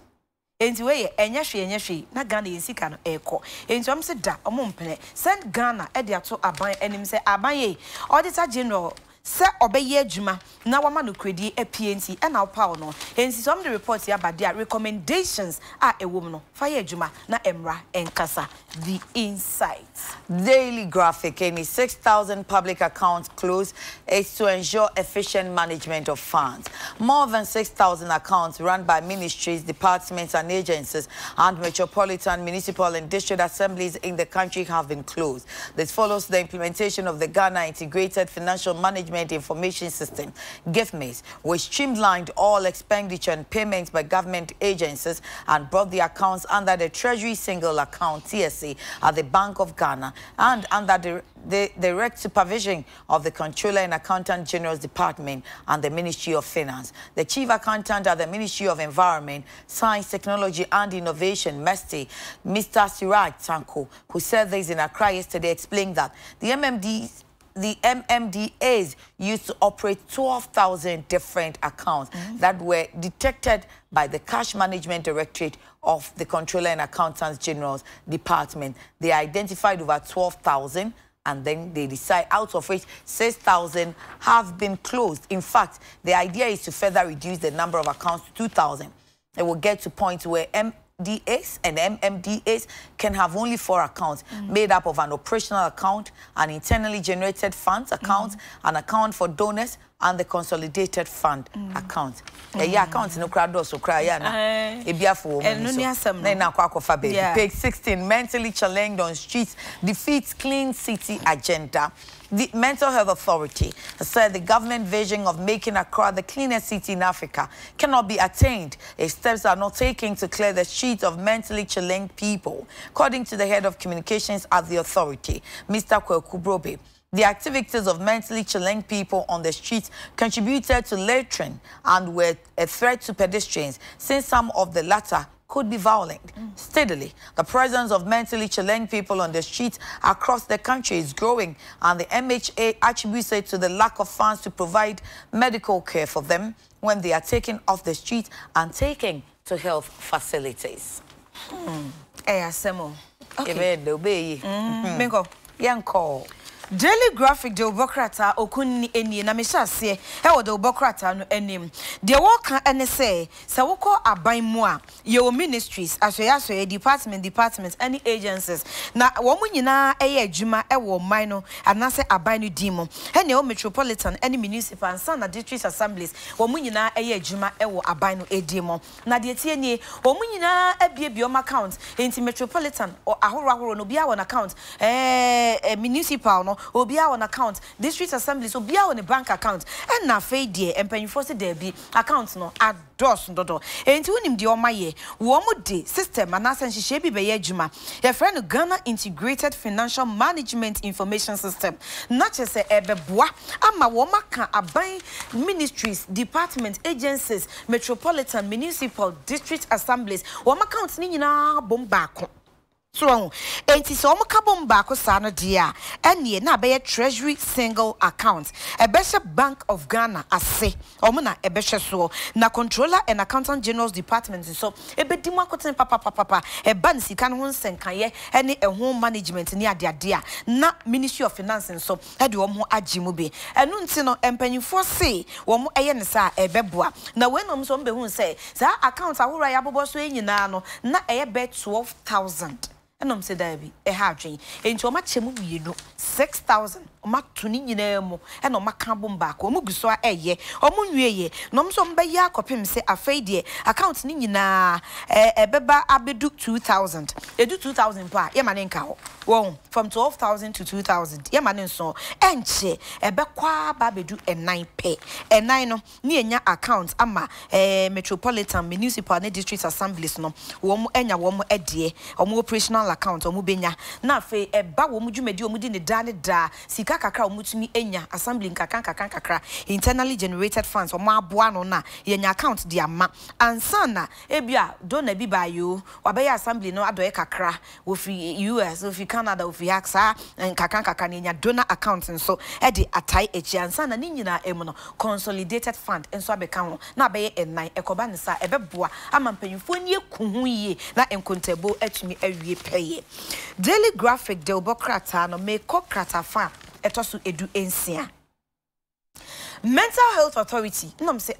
Enti we enye hwe na Ghana yensika no eko. Enti om se da omo mpene send Ghana e de ato aban enim se aban ye Auditor General se obeye adwuma na wama no kredi apnt e na opa no ensi some the report ya badia recommendations a ewom no fa ye adwuma na emra enkasa the insights. Daily Graphic, any 6,000 public accounts closed is to ensure efficient management of funds. More than 6,000 accounts run by ministries, departments and agencies and metropolitan, municipal and district assemblies in the country have been closed. This follows the implementation of the Ghana Integrated Financial Management Information System, GIFMIS, which streamlined all expenditure and payments by government agencies and brought the accounts under the Treasury Single Account, TSA, at the Bank of Ghana and under the direct supervision of the Controller and Accountant General's Department and the Ministry of Finance. The Chief Accountant at the Ministry of Environment, Science, Technology and Innovation, MESTI, Mr. Siraj Tanko, who said this in Accra yesterday, explained that the MMDAs used to operate 12,000 different accounts that were detected by the Cash Management Directorate of the Controller and Accountants General's Department. They identified over 12,000 and then they decide out of which 6,000 have been closed. In fact, the idea is to further reduce the number of accounts to 2,000. It will get to points where MDAs and MMDAs can have only 4 accounts made up of an operational account, an internally generated funds account, an account for donors, and the consolidated fund account. Yeah, account no crowd so cry na. Page 16, mentally challenged on streets defeats clean city agenda. The Mental Health Authority said the government vision of making Accra the cleanest city in Africa cannot be attained if steps are not taken to clear the streets of mentally challenged people. According to the head of communications at the authority, Mr. Kwekubrobe, the activities of mentally challenged people on the streets contributed to littering and were a threat to pedestrians, since some of the latter could be violent. Steadily, the presence of mentally challenged people on the streets across the country is growing, and the MHA attributes it to the lack of funds to provide medical care for them when they are taken off the streets and taken to health facilities. Daily Graphic de Obokrata okuni eni na meshase e wo de Obokrata no enim de wo kan ene se woko aban mu a ye o ministries asoya departments any agencies na wo mu nyina eye adwuma e wo man no anase aban no dimo ene o metropolitan any municipal and na district assemblies wo mu nyina eye adwuma e wo aban no edimo na de tie nie wo mu nyina abiebio account enti metropolitan o ahoro no bia won account municipal no obia on account, district assemblies obia on a bank account, and na fe die empanyfo se there be account no ados dodo enti wonim de omaye wo mo de system anasa nhihye bi be ye adwuma your friend Ghana Integrated Financial Management Information System na chese ebeboa ama wo maka aban ministries, department, agencies, metropolitan, municipal, district assemblies wo account ni nyina bomba ko. So, enti so mo kabom ba ko sa no dia ene na be Treasury Single Account e be Bank of Ghana ase omo na e be so na Controller and Accountant General's Department so e be dimu akoten papa e ban sika no nsenkaye ene e ho management ni ade na Ministry of Finance so e de omo agimu be enu nti no empanyfo se omo eye ne sa e be boa na wenom so mbe hu se sa account ahoro ya bobo so enyina no na e be 12,000 enom se dabi e ha adwen enti o ma chemu wienu 6,000 o ma tuni nyina mu eno ma ka bomba ko o mu guso a eye o mu nweye nom so mba ya kopem se afei de account ni nyina beba abedu 2,000 edu 2,000 pa ye ma ne nka ho won from 12,000 to 2,000 ye ma ne so enche ebe kwa ba bedu 9 pe 9 no ni enya account ama metropolitan, municipal and district assemblies no wo mu enya wo mu ede o mu operational account o mu benya na afei eba wo mu dwumadi o mu di ne da sika kakra o mu tumi enya assembly kakra internally generated funds o mu aboa no na yenya account di ama ansana ebia dona bi bayo wabeya assembly no adoye kakra wo fi US wo fi Canada wo fi Aksa kakra na yenya donor account nso e di atai echi ansana ni nyina emu no consolidated fund enso abeka ho na abeye ennan ekoba nsa ebeboa ama mpanyimfo ni ekuhu yie na enkontabo atumi awie peye. Daily Graphic de Obokrata no me kokrata fa etosu edu ensia. Mental Health Authority nom se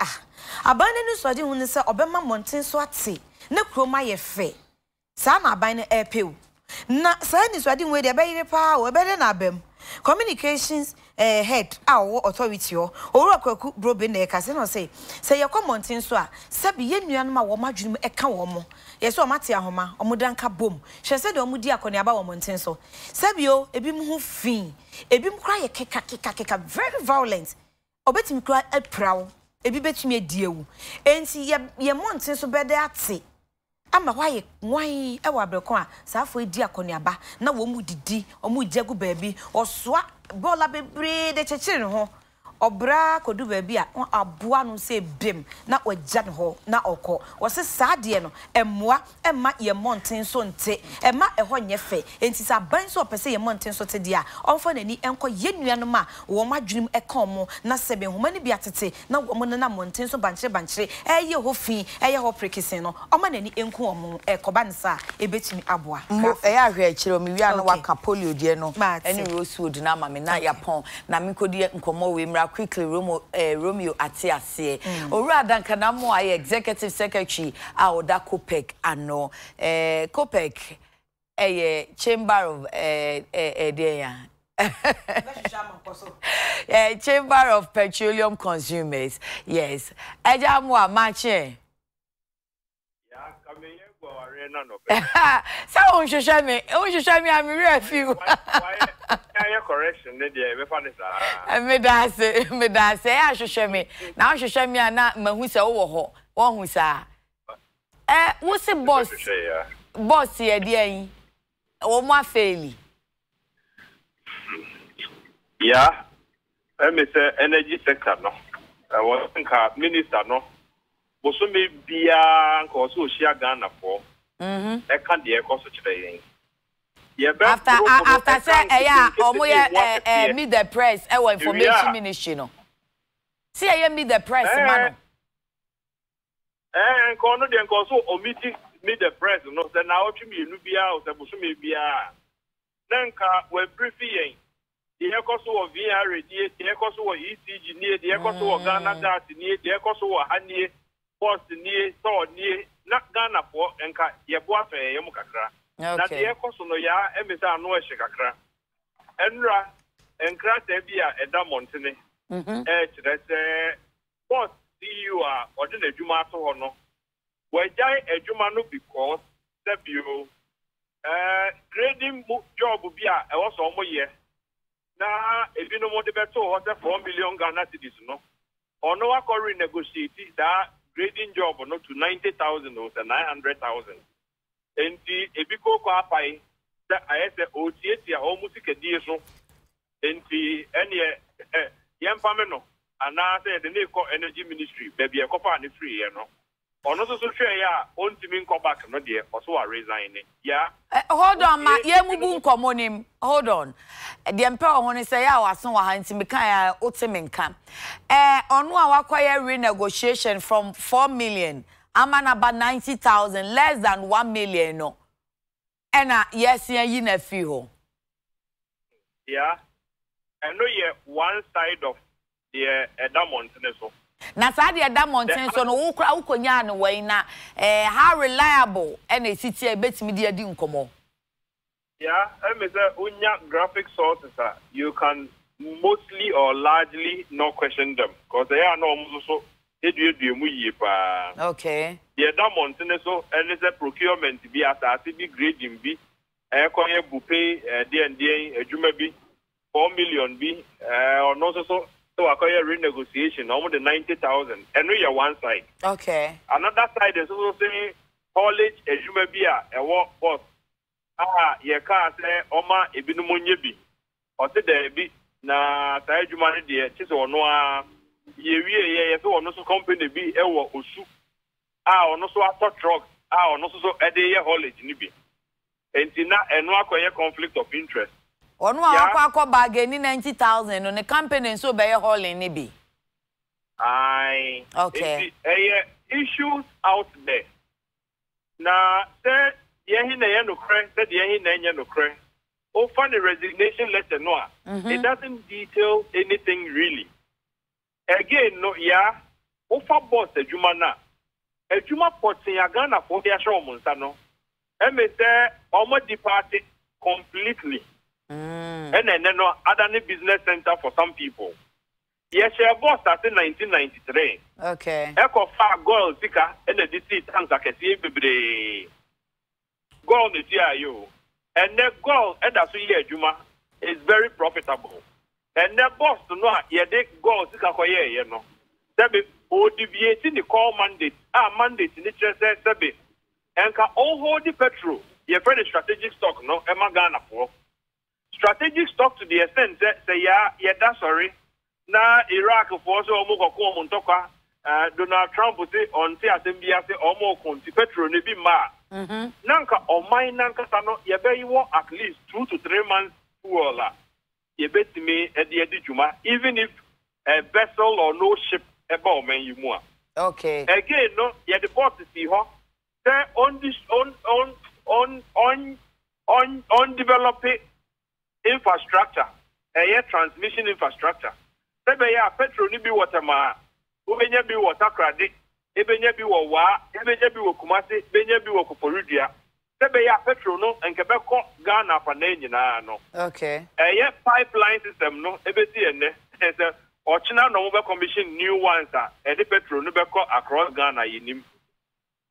abane no so ade hu se obema monten so ate na kroma ye fe sa na abane epew Na say ni so ade we de be yire pa we be de na abem. Communications head our authority o owura kwaku brobe na ka se no say ye commenting so a se be ye nuan ma wo madwunim e ka wo mo ye so mate ahoma omudanka bom hwe se de omudi akoni aba wo monten so se bi o ebi mu hu fin ebi mu kra ye keka very violent obetimi kra aprawo ebi betimi adiewu enti ye monten so be de ate ama hwaye nwan e wa brekon a saafo edi akoni aba na wo mu didi omu jagu baabi osoa bola bebre de chechire ho obra kodu baabi a aboa no se bem na wagya ne ho na okọ wo se saade no emmoa emma ye monten so nte emma eho nyefe enti sa ban so opese ye monten so te dia onfa nani enko ye nuano ma wo madwunim eka mo na sebe homa ne bi atete na wo mo na monten so banchire eye ho fi eye ho prekisen no oma nani enku omo ekoba nsa ebetimi aboa eye ahwe akire mi wi ano waka polio die no eni rosewood na ma me na yapon na me kodi nkomo we mra quickly Romeo Atiase Owura Danka na mo aye executive secretary a oda Copec ano Copec chamber of Chamber of Petroleum Consumers. Yes. Eja mo amache. Yeah, come here go arena no. So on shosha me am refill. Why correction dey be funny sir. Me da say a shosha me. Na shosha me na mahu se wo ho. Wo hu sa. Wo se boss ye dey yin. Wo mo afeli. Yeah, me say energy sector no. I was minister no. Boso me bia nko so hia Ghana for. E kan de e ko so kire yin. After say omo meet the press information ministry no. See meet the press man. Nko no de nko so meet the press no say na otwi enu bia o say boso me bia. Nanka we brief yin. The cost of VR, the cost of ECG near, the cost of Ghana that near, the cost of Honey, post near, so near, not Ghana for and your boyfriend, Yamukakra. Not the cost of ya, Emisa no Shakakra. Enra and Kratabia at Damontine. That's a post you are or the Jumato or no. Where Jai a Jumano because the view grading job will be a was almost year. Na ebi no mo de beto o 4 million Ghana cedis no ono akọ renegotiate that grading job no to 90,000 or 900,000 enti ebi ko apai that ayese otieti a almost kedie so enti ene yempame no ana say the energy ministry baby e kofa ni free here no ono so hwe ya ontimi nko back no de oso wa resign ya hold on ma ye mubu nkomo nim hold on the emperor won say ya wason wa hanti me kan ya otimi nka ono a wakoye renegotiation from 4 million amana about 90,000 less than 1 million no ena yes yi na fi ho yeah I know ye one side of the Edamont so na sade da mountain so no ukra ukonya no we na how reliable and a city e betimi de adi nkomo yeah I mean unya graphic sources you can mostly or largely not question them because they are no so edu mu yi pa okay the da mountain so and is a procurement bi asase bi grading bi koye bupe de adwuma bi 4 million bi or no so I call a renegotiation, almost the 90,000, and we are one side. Okay. Another side is also saying college, a jumabia, a workforce. Ye can't say, Oma, a binumunyebi. Or say there be na Sai Jumani, dear, or no, ye, so no company be a work or soup. Or no so after drugs, or no so a day college, nibi. And no conflict of interest. Onu akwa bargain ni 90,000 on the company so be hauling ni bi. Okay. Issues out there. Na say ye hi na ye no kre, say ye hi na ye no kre. O find the resignation letter no. It doesn't detail anything really. Again no ya o fa boss adwuma na. Adwuma potin ya Ghana for dia show mo nsa no. me say almost departed completely. And then no other business center for some people. Yes, share boss started 1993. Okay. Echo far gold ticker and the DC tanks I can see baby. Gold is here you. And the gold and that's year Juma is very profitable. And the boss to know yeah they gold ticker for you know. Sabi o deviating the call mandate. Mandate in the church sabi. And can all hold the petrol. Your friend strategic stock no Emma Ghana for. Strategic stock to the extent say yeah that's sorry. Na Iraq for so omo ko montoka Donald Trump say on ti asembia say omo konti petrol ne bi ma nanka o mine nanka sano ye be wo at least 2 to 3 months fuel la ye betime e de juma even if a vessel or no ship e ba o man you mu. Okay, again no ye the port see ho say on this on developing infrastructure transmission infrastructure. Sebe ya petrol ni bi water ma, ubenya bi water krade, ebenya bi wa, ebenya bi wo Kumasi, ebenya bi wo Koforidua. Sebe ya petrol no enkebe ko Ghana fa na nyina no. Okay. Pipeline system no ebeti ene. Say ochina no be commission new ones the petrol no be ko across Ghana yinim.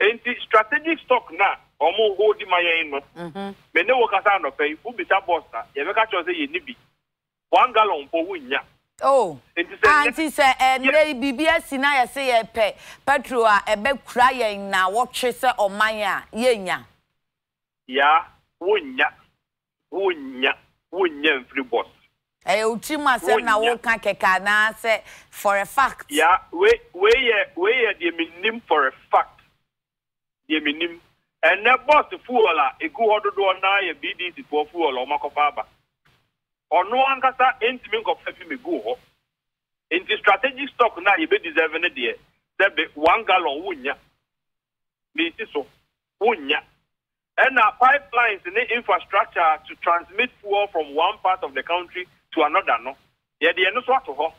Enti strategic stock na omo hold di mayen no. Me ne wo kasa no pay, ubita boss ye be ka cho say ye ni bi. 1 gallon po wunya. Oh, Auntie say, and BBS na ya say ye pe petrol ebe kura ye na wotwe se omanya yenya. Ya, wunya free boss. Utima say na wo kan keka na say for a fact. Yeah, we the minim for a fact. The minim. And na boss fuel e go hododo na ye BDC for fuel o makofa ba. Or no one can say anything of me go. In the strategic stock now, you be deserving it there. There be 1 gallon wunya. Me so wunya. And our pipelines in the infrastructure to transmit fuel from one part of the country to another. No, yeah, they are no sort of.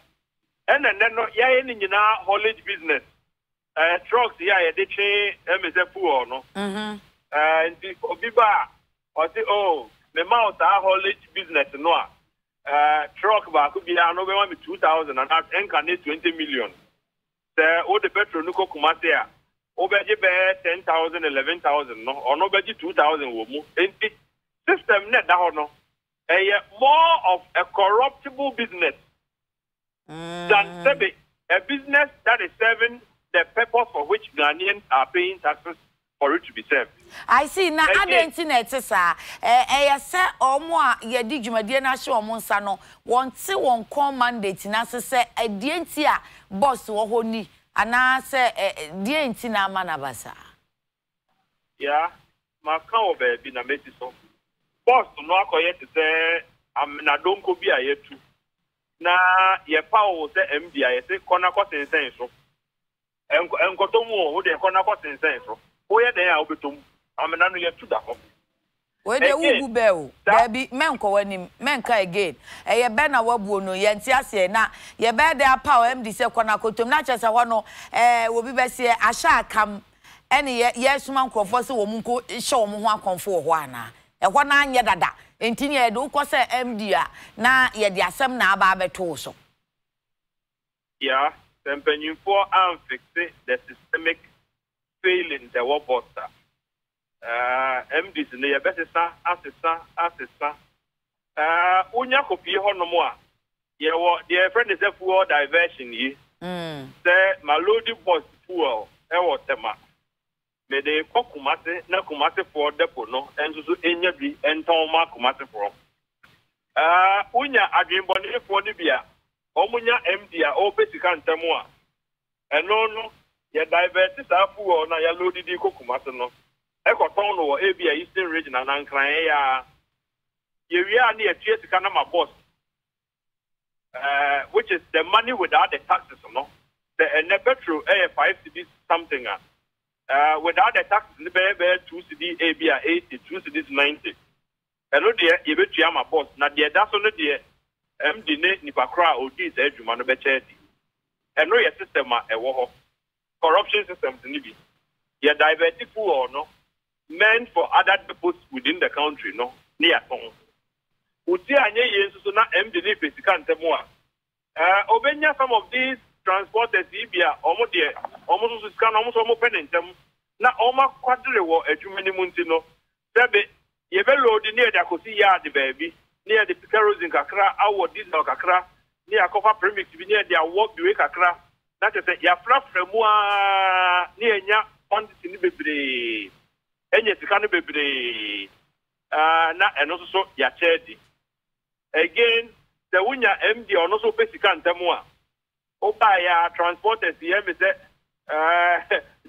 And then no, yeah, in haulage business. Trucks, yeah, they change MSF fuel, no. And the Obiba, or say, oh, the mouth haulage business, no. Truck back could be an over 2,000 and that incarnate 20 million. All the petrol nuko kumatea. Obeji be 10,000, 11,000 no, or no beji 2,000 wo mu. System net that no. More of a corruptible business than a business that is serving the purpose for which Ghanaians are paying taxes for it to be served. I see na internet sa say omo a ye di dwumadie na hye omo nsa no wonte won kon mandate na se adienti a boss wo ho ni ana se dienti na amana basa. Yeah, ma kan obe bi na meti so. Boss no akoye te se amna donko bi ayetu. Na ye pa wo se MD aye se kona ko sensen so. Enkoto mu wo de kona ko sensen so. Oye de ya obetom amena no ye tu da ho we de wugu be o da bi menko wani menka again ye be na wabuo no ye nti ase na ye be de apa o MD se kona kotom na chese ho no wo bi be se ahya akam ene ye suma nkrofo se wo munko hye wo ho akonfo ho ana e ho na anye dada enti ne ye de ukọ se MD a na ye de asem na aba beto so yeah tempenin for am fix the systemic failing the war buster. MDs in the better assessor. Unya copy honomoa. Dear friend is a fuel diversion ye. The Malodi boss fuel, tema. May they Kumate, na Kumate for depot no, and to Enyabi and Toma Kumate for. Unya Adrian Bonnet for Libya. Omunya MD, O Pesican Tamoa. And no. Ya diverted fuel na ya loaded the Kumate no. Eko town or ABA Eastern region and Ankran ya. You are near Chiesi Kanama boss. Which is the money without the taxes, no? The petrol 5 cedis something. Without the taxes, the 2 cedi ABA 80, 2 cedis 90. And no dear, you bet you am a boss. Now dear, that's only dear. MD Nipakra or this edge, man, be charity. And no, your system a war corruption systems in Libya. You diverted fuel or no? meant for other depots within the country, no, near home. Uti anye yensu so na MD ni pesika ntemo a. Obenya some of these transporters ibia omo de omo so scan omo so omo penentem na omo kwadre wo adwuma ni munti no. Sebe ye be load near the akosi yard baby near the kerosene kakra awo diesel kakra near cover premix bi near their work the way kakra. That is ya frafra mu a near nya quantity ni bebre. Enye sika ni bebre. Na eno so ya chedi. Again, the winya MD or no so basic and temua. Opa transporters here me say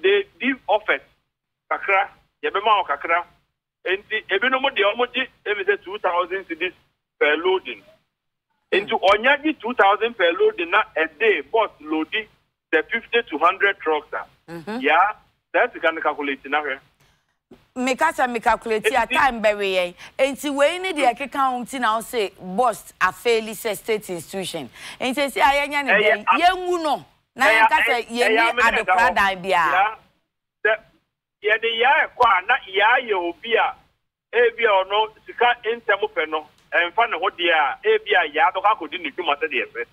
they give offers kakra, yebema o kakra. Enti ebinomo de omoji me say 2,000 cedis per loading. Into onyagi 2,000 per loading na a day bus loading the 50 to 100 trucks. Yeah, that's the kind of calculation now. Me calculate your time bury. Enti we need the account now say boss a fairly state institution. Enti say ayanya ni dey yengu no. Na yanka say ye ni adokra dan bia. Ye de ya kwa na ya ye obi a ebi ono sika entemu pe no. Emfa ne ho de a ebi a ya doka kodi ni dwuma se de efe.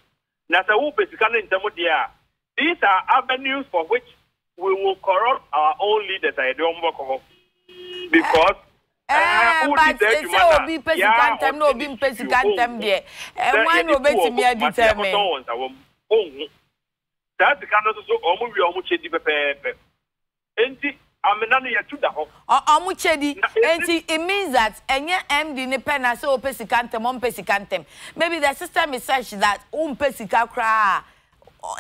Na say wo pe sika ne entemu de a. These are avenues for which we will corrupt our own leaders. I don't work because but say obi pesikantem no obi pesikantem there why no beti me determine that the kind of so omo wi omo chedi pepe enti amena no ya tuda ho omo chedi enti it means that enye MD ne pena say o pesikantem on pesikantem maybe the system is such that pesika kra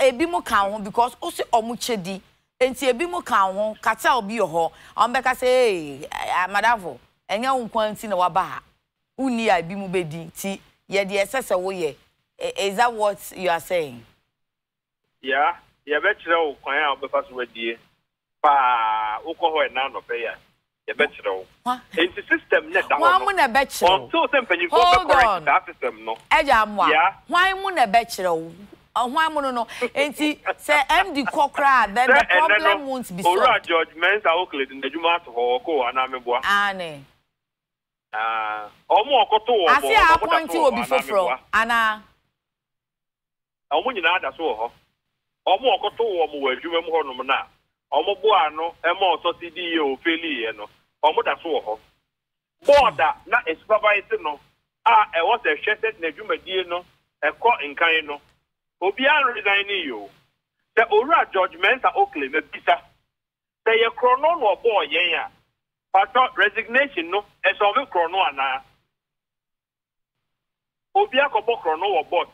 ebi mo kan ho because o se omo chedi enti ebi mo kan ho kata obi ho ombeka say madavo enya unkwanti na waba ha uni ya ebi mo bedi ti ye de esese wo ye is that what you are saying? Yeah, ye be kire wo kwan a obefa so wadie pa ukọ ho na no pe ya ye be kire wo enti system net da ho why mo na be kire until some penny go be correct that system no eja mo why mo na be kire wo why mo no enti say MD kokra then the problem won't be solved. Ora judgments are okay in the juma to ho ko ana meboa ane omo okoto wo asi appoint will be foforo ana omo nyina ada so ho omo okoto wo mo wadwuma mu ho no na omo bo ano e mo so cd o feli ye no omo da so ho border na supervise no e was a shesset na dwuma die no e ko nkan no obi an resigning you the ora judgments are okay me bisa the ye chrono no boy yen ya pastor resignation no e so be chrono ana obi akobo chrono wo boss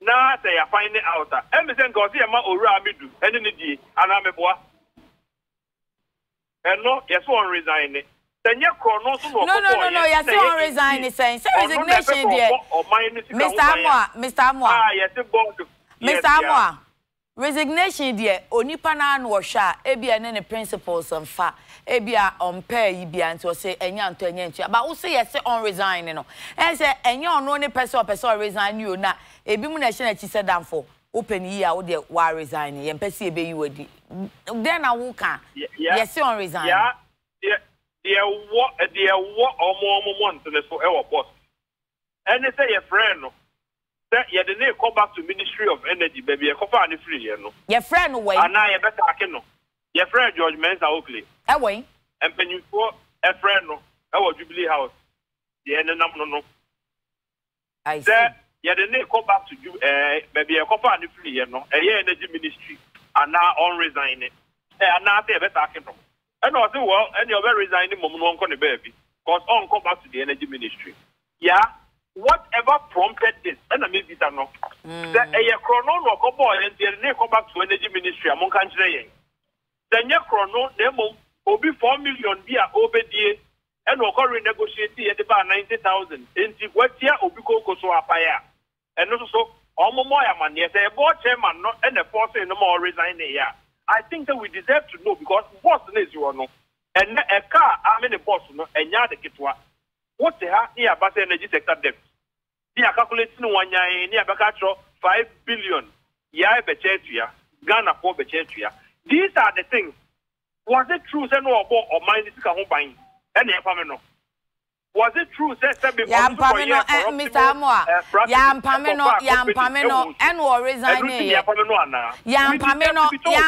na say ya find out e me say nko say ma ora amedu ene ne die ana meboa no yes one resign no, yes, you resign. Say resignation, dear. Mr. Amwa. Yes, Mr. Amwa. Resignation, dear. Onipa na no sha. Ebi ene principles and fa. Ebi on pair ibi anto say enya anto enya ntia. But who say yes on resign no. And say enya no ne person resign you na. Ebi mu na she na chi say dan for. Open year wo de wa resign. Yem pese ebe yi wadi. Then I will can. Yes, on resign. Yeah. The omo month so our boss. And they say your friend no. Say you dey come back to Ministry of Energy baby you come for free here no. Your friend way. And now you better akeno. Your friend George Mensa Oakley. Way. And when you for a friend no, our Jubilee House. The enam no. I see. Say you dey come back to baby you come for free here no. Energy Ministry and now on resign it. And now they better akeno. And I say, well, and you're very resigning, mom, no one baby, because on come back to the energy ministry. Yeah, whatever prompted this, and I mean, this or not. A chrono no couple and they come back to energy ministry among country. Then your chrono, name will be 4 million via OBDA, and we'll renegotiate at about 90,000. And what year will be so up here. And also, almost more money, yes, a board chairman, not and a force no more resign here. I think that we deserve to know because boss is you know, and a car, I mean a boss no, and ya the kitwa. What the heck near about energy sector debt? They are calculating 1 year near Bacatro 5 billion. Ya Bechetia, Ghana for Bechetia. These are the things Was it true say no obo or mind this ka ho ban? And ya pame no. Was it true say be ya pame no Mr. Amoa ya pame no and wo resign ya pame no ana. Ya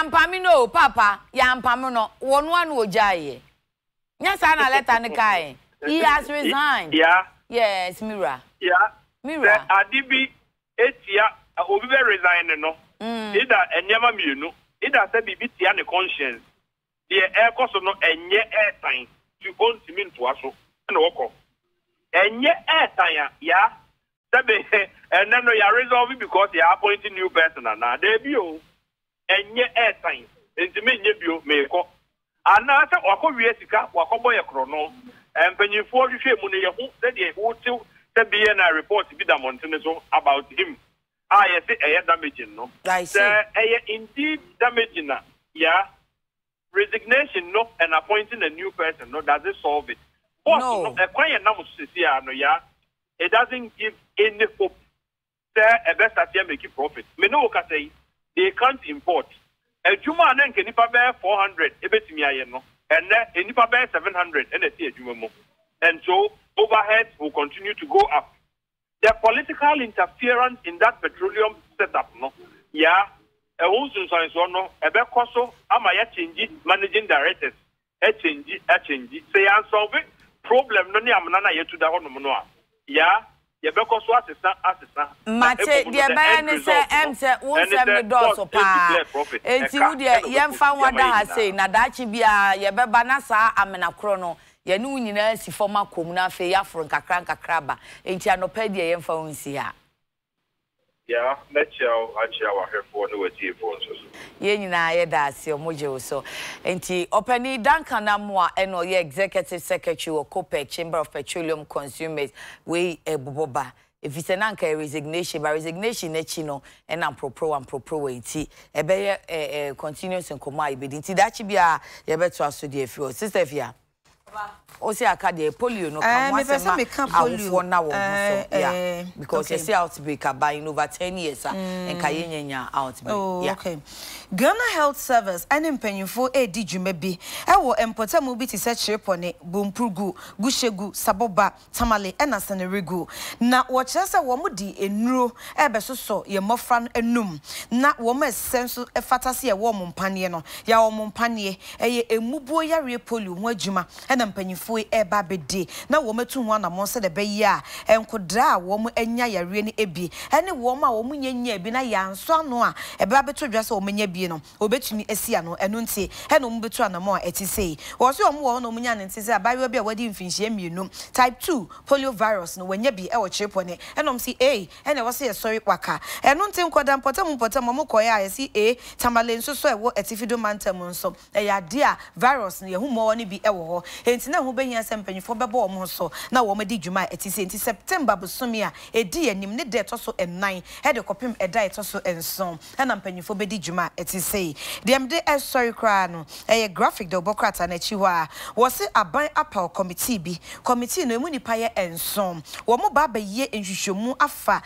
pame no papa ya pame no wo no anu ojaye. Nya sa na letter ne kai. He has resigned. Yeah. Yes, Mira. Yeah. Mira. Adibi etia obi be resign no. Ida enyama mienu. Ida say bibi tia ne conscience. The air cost no enye air time to own simin to aso. Na woko. Enye air time ya. Sabe and then you resolve it because you are appointing new person na. There be o. Enye air time. Ntimi nye bio meko. Ana say wako wie sika wako boy krono. Empanyifo hwehwe mu ne ye ho se de wo ti se be na report bi da montene so about him. Yes, damaging no. Indeed damaging na. Yeah. Resignation no and appointing a new person no does it solve it. No. It doesn't give any hope. Say a best at make profit. Me no ka say they can't import. A juma nan ke nipa be 400 ebetimi aye no. And then nipa be 700 and a juma mo. And so overheads will continue to go up. The political interference in that petroleum setup no. Yeah. A wonsun so no ebe koso ama ya change managing directors change say an solve problem no ni amna na yetu da hono no a ya ye be koso asesa mate de ba ne se em se won se me do so pa enti wo de ye mfa wada ha sei na dachi bia ye be ba na sa amena kro no ye ne nyina si forma komuna fe ya fro nkakra ba enti anopa de ye mfa won si ha. Yeah, let's show our hair for the way for us. Yenina yedasi omoje so. Enti Openi Duncan Amwa eno ye executive secretary of COPEC Chamber of Petroleum Consumers we boboba. If it's an anchor resignation, by resignation nechino and I'm pro enti ebe continuous and koma ibedi that should be a yebeto asodi efio. Sister Fia. O se akade polio no kan polio na wo so yeah because you see outbreak about over 10 years and kayenya outbreak. Yeah. Okay. Ghana Health Service and mpanyimfo edi dwuma bi ewo empota mu bi ti se chirepone bomprugu gushegu saboba tamale ena sanerigu na wo kyerese wo mu di enuro ebesoso ye mofra enum na wo ma senso efatase ye wo mompane no ya wo mompane eye emubuo yare polio ho adwuma ena mpanyimfo eba bedi na wo matu ho na mo se de be yi a enkodra wo mu anya yare ni ebi ene wo ma wo mu nyanya bi na ya nso ano a eba beto dwase wo menya bi no obetumi esia no eno nti eno mu betu anamo a eti sei wo so wo wo no mu nya ne nti sei abayo bi a wadi mfinhie mienu type 2 polio virus no wanya bi e wo chirepone eno msi ene wo se ye sorry kwaka eno nti nkoda mpotam mo koya a yesi tamale nso so e wo etifido mantam nso e ya de a virus no ye hu mo woni bi e wo ho enti na hu behia sempanyfo bebo mo so na wo madi dwuma eti sei enti September busumi a edi anim ne de to so ennan e de kopim eda e to so enson na mpanyfo bedi dwuma eti sei dem de sorry kra no e graphic de obokrata na chi ho a wo se aban apal committee no emu nipa ye enson wo mo ba ba ye nhwehwemu afa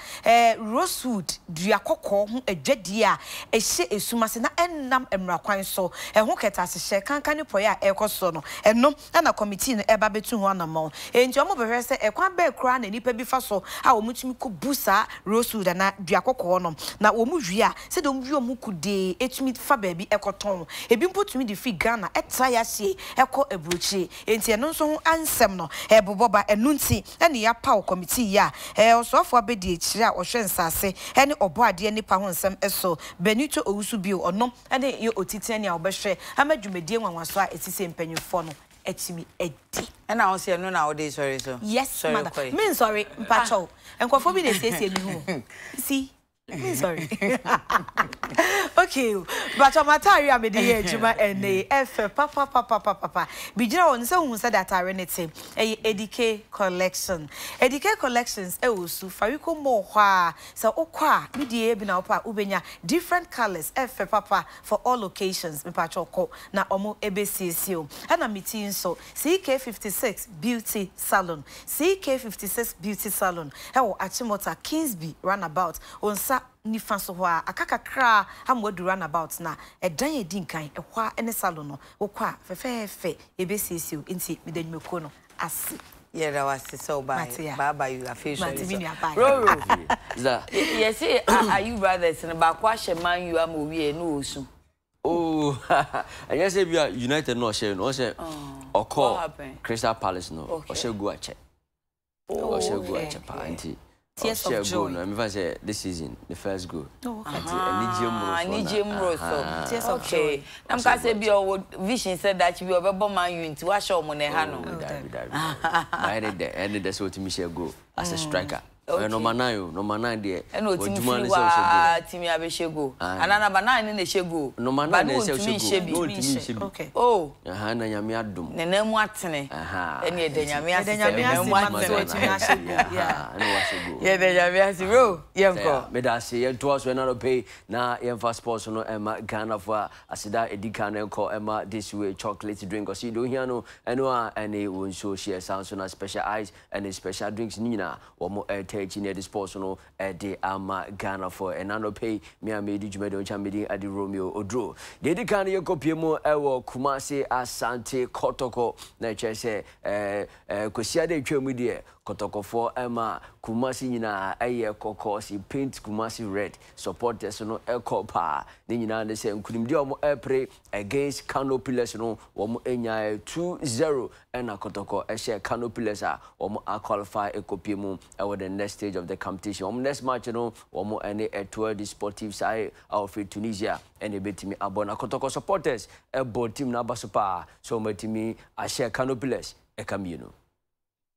rosewood duakokko ho adwadi a ehye esumase na ennam emrakwan so ho ketase hye kankan poye a ekoso no eno na committee no eba betu ho anamo enti omo behwe se ekwan ba kra na nipa bi fa so a omutumi ko busa rosewood na duakokko no na omu hwi a se de omu hwi omu kude etumi fa baabi ekoton ebi mpotumi de fi Ghana etra ya hye eko ebrochi enti eno nso ho ansem no eboboba enu nti ene ya pa committee ya osofo abedi ekire a ohwe nsase ene oboade nipa ho nsem eso Benito Owusu bio ono ene ye otiti ene a obehwe amadwumadie nwanwaso a etise mpanyufo no etimi edi ena wo se no na wo dey sorry so yes madam me sorry mpacho enkofo bi dey siesie mi hu see sorry. Okay, but on my time I made the juma and the papa. Bijira on so who said that I rented Adekye collection. Adekye collections also fariko mo so okwa media bi na opa ubenya different colors papa for all occasions me pachoko na omo ebesisio. And I'm meeting so CK56 Beauty Salon. CK56 Beauty Salon. Achimota Kingsby runabout on nsa nifa so ho a akakakra amwadu runabout na edan edin kan ehwa ene salon no wokwa fefefe ebesiesio nti medanweko no ase yeah was so baba you official yes are you brothers and ba kwa sheman you am owie no osu oh I just say we are United no share no say okọ Crystal Palace no o share go ache o share go ache pa anti tears of joy. No, I'm say this season the first goal. Oh, okay. Tears of joy. I'm gonna say be your vision said that you be able man you into wash your money hano. I ended the so to me share go as a striker. Number 9 there. And no team abeshego. Anana banana in the shego. Number 9 is shego. Okay. Oh. Na nyame adom. Nene mu atene. Ene de nyame ase. Yeah, the nyame ase bro. Yemko. Me da say yen to us we na pay na yen for sports no Emma Ghana for asida edika na enko Emma this way chocolate drink or see do here no eno a ene won show share sound so na special ice and special drinks ni na wo mo near the sports no de ama Ghana for and no pay me amedi jumede chamedi adi Romeo Odro de di kan ye kopie mu ewo Kumasi Asante Kotoko na chese kosia de twam de Kotoko for Emma Kumasi nyina eye kokosi paint Kumasi red supporters no ekopa ni nyina de se nkunim de omo epre against Kano Pillars no omo enya 2-0 na Kotoko share Kano Pillars a omo qualify ekopie mu ewo the next stage of the competition. Next match, you know, any Etoile du Sportif side of Tunisia and a bit me abona Kotoko supporters a board team na basupa so me I share Canopiles a camino.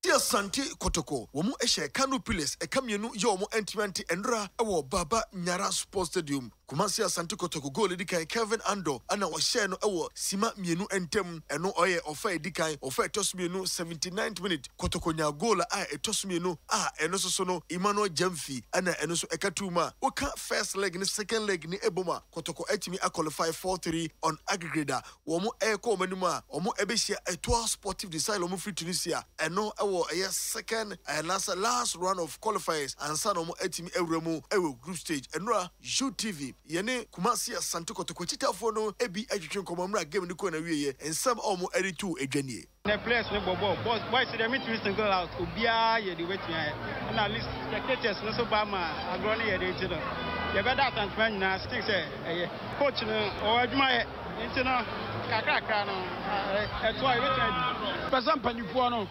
Dear Santi Kotoko, womu eshe Canopiles a camino yomo entimanti endra awo Baba Nyara Sports Stadium. Kumasi Asante Kotoko goal edikai Kevin Ando ana wa share no ewo sima mienu entem eno oye ofa edikai ofa etos mienu 79th minute Kotoko nya goal a etos mienu eno so no Emmanuel Jamfi ana eno so ekatuma oka first leg ni second leg ni eboma Kotoko etimi a qualify 4-3 on aggregator womo eko manuma omo ebehia Etoile Sportif de Sahel omo free Tunisia eno ewo second last round of qualifiers ansa no omo etimi ewremu ewo group stage enra UTV yene Kumasi Asante Kotoko chitafo no ebi adwetwe komamra game ni ko na wiye ensam omo editu edwanie the players no bobo boys they meet me single out obia ye the wait me and at least spectators no so ba ma agro na ye dey tino ye better attention na stick say coach no o adwuma ye ntino kakra no eto ayi wait person panifo no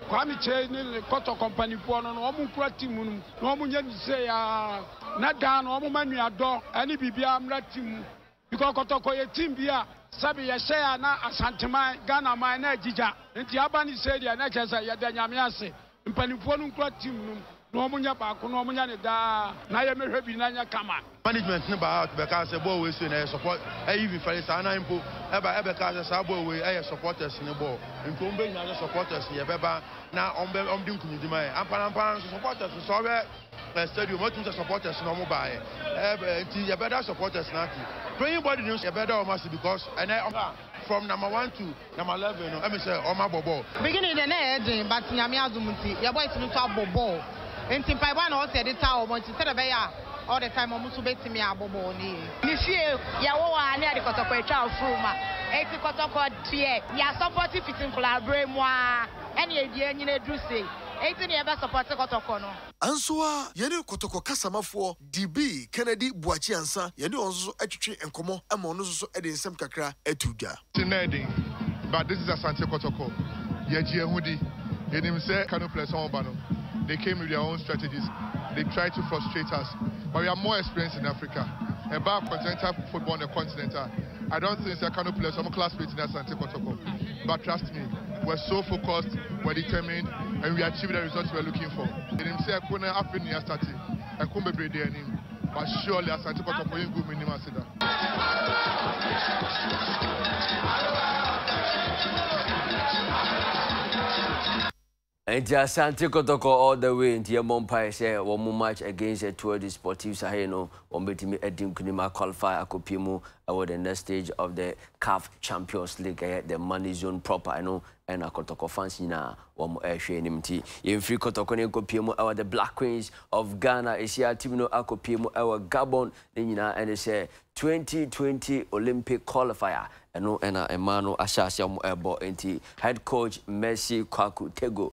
Kwame Che ni Kotoko company po no omu kura team no omu nya say ya na dan no omu manu ado ani bibia amra team because Kotoko ye team bia sabi ya share na Asantema Ghana man na jija nti abani say dia na chesa ya da nyame ase mpanifo no kura team no omu nya ba ko no omu nya ne da na ye mehwe bi na nya kama management ni ba out be ka say ball we so na support even for say na impo ebe ka say sa ball we supporters ni ball nko mbe nya supporters ye beba na ombe nkunidima e ampan supporters so we stadium what to supporters no mo ba e ti ye better supporters na ti playing body news ye better o must because and from number 1 to number 11 no me say o ma bobo beginning the na edin but nyame azumuti ye boy tinu to abobo enti pai ba na o se dey ta o mo ti se be ya all the time omusu betimi abobo ni fie ya wo wa ani Adekotoko etwa fruma eti Kotoko tie ya support fitin collaborate mo eni edie nyina druse eti ne be support Kotoko no ansoa yene Kotoko kasamafo DB Kennedy Buachi ansa yene onso atwetwe enkomo ama ono so ede nsem kakra atuja tinedi but this is Asante Kotoko yeji ehudi yenim say Kano Pillars on bano they came with their own strategies they tried to frustrate us but we are more experienced in Africa about continental football on the continental I don't think it's Kano Pillars some classmates in Asante Kotoko but trust me we're so focused we're determined and we achieved the results we're looking for yenim say akona afin ya start akumbe brede anim but surely Asante Kotoko yin go minimum sida And Asante Kotoko all the way into your Mumpai say one match against a Tour de Sportive Saheno, one bit me Edim Kunima qualify Akopimu over the next stage of the CAF Champions League, the money zone proper, I know, and a Kotoko fans na one NMT. In free Kotoko Kopimu our the Black Queens of Ghana, is here Timino Akopimu our Gabon, and they say 2020 Olympic qualifier. And no, and Emmanuel Ashasi Ebo, head coach Messi Kwaku Tego.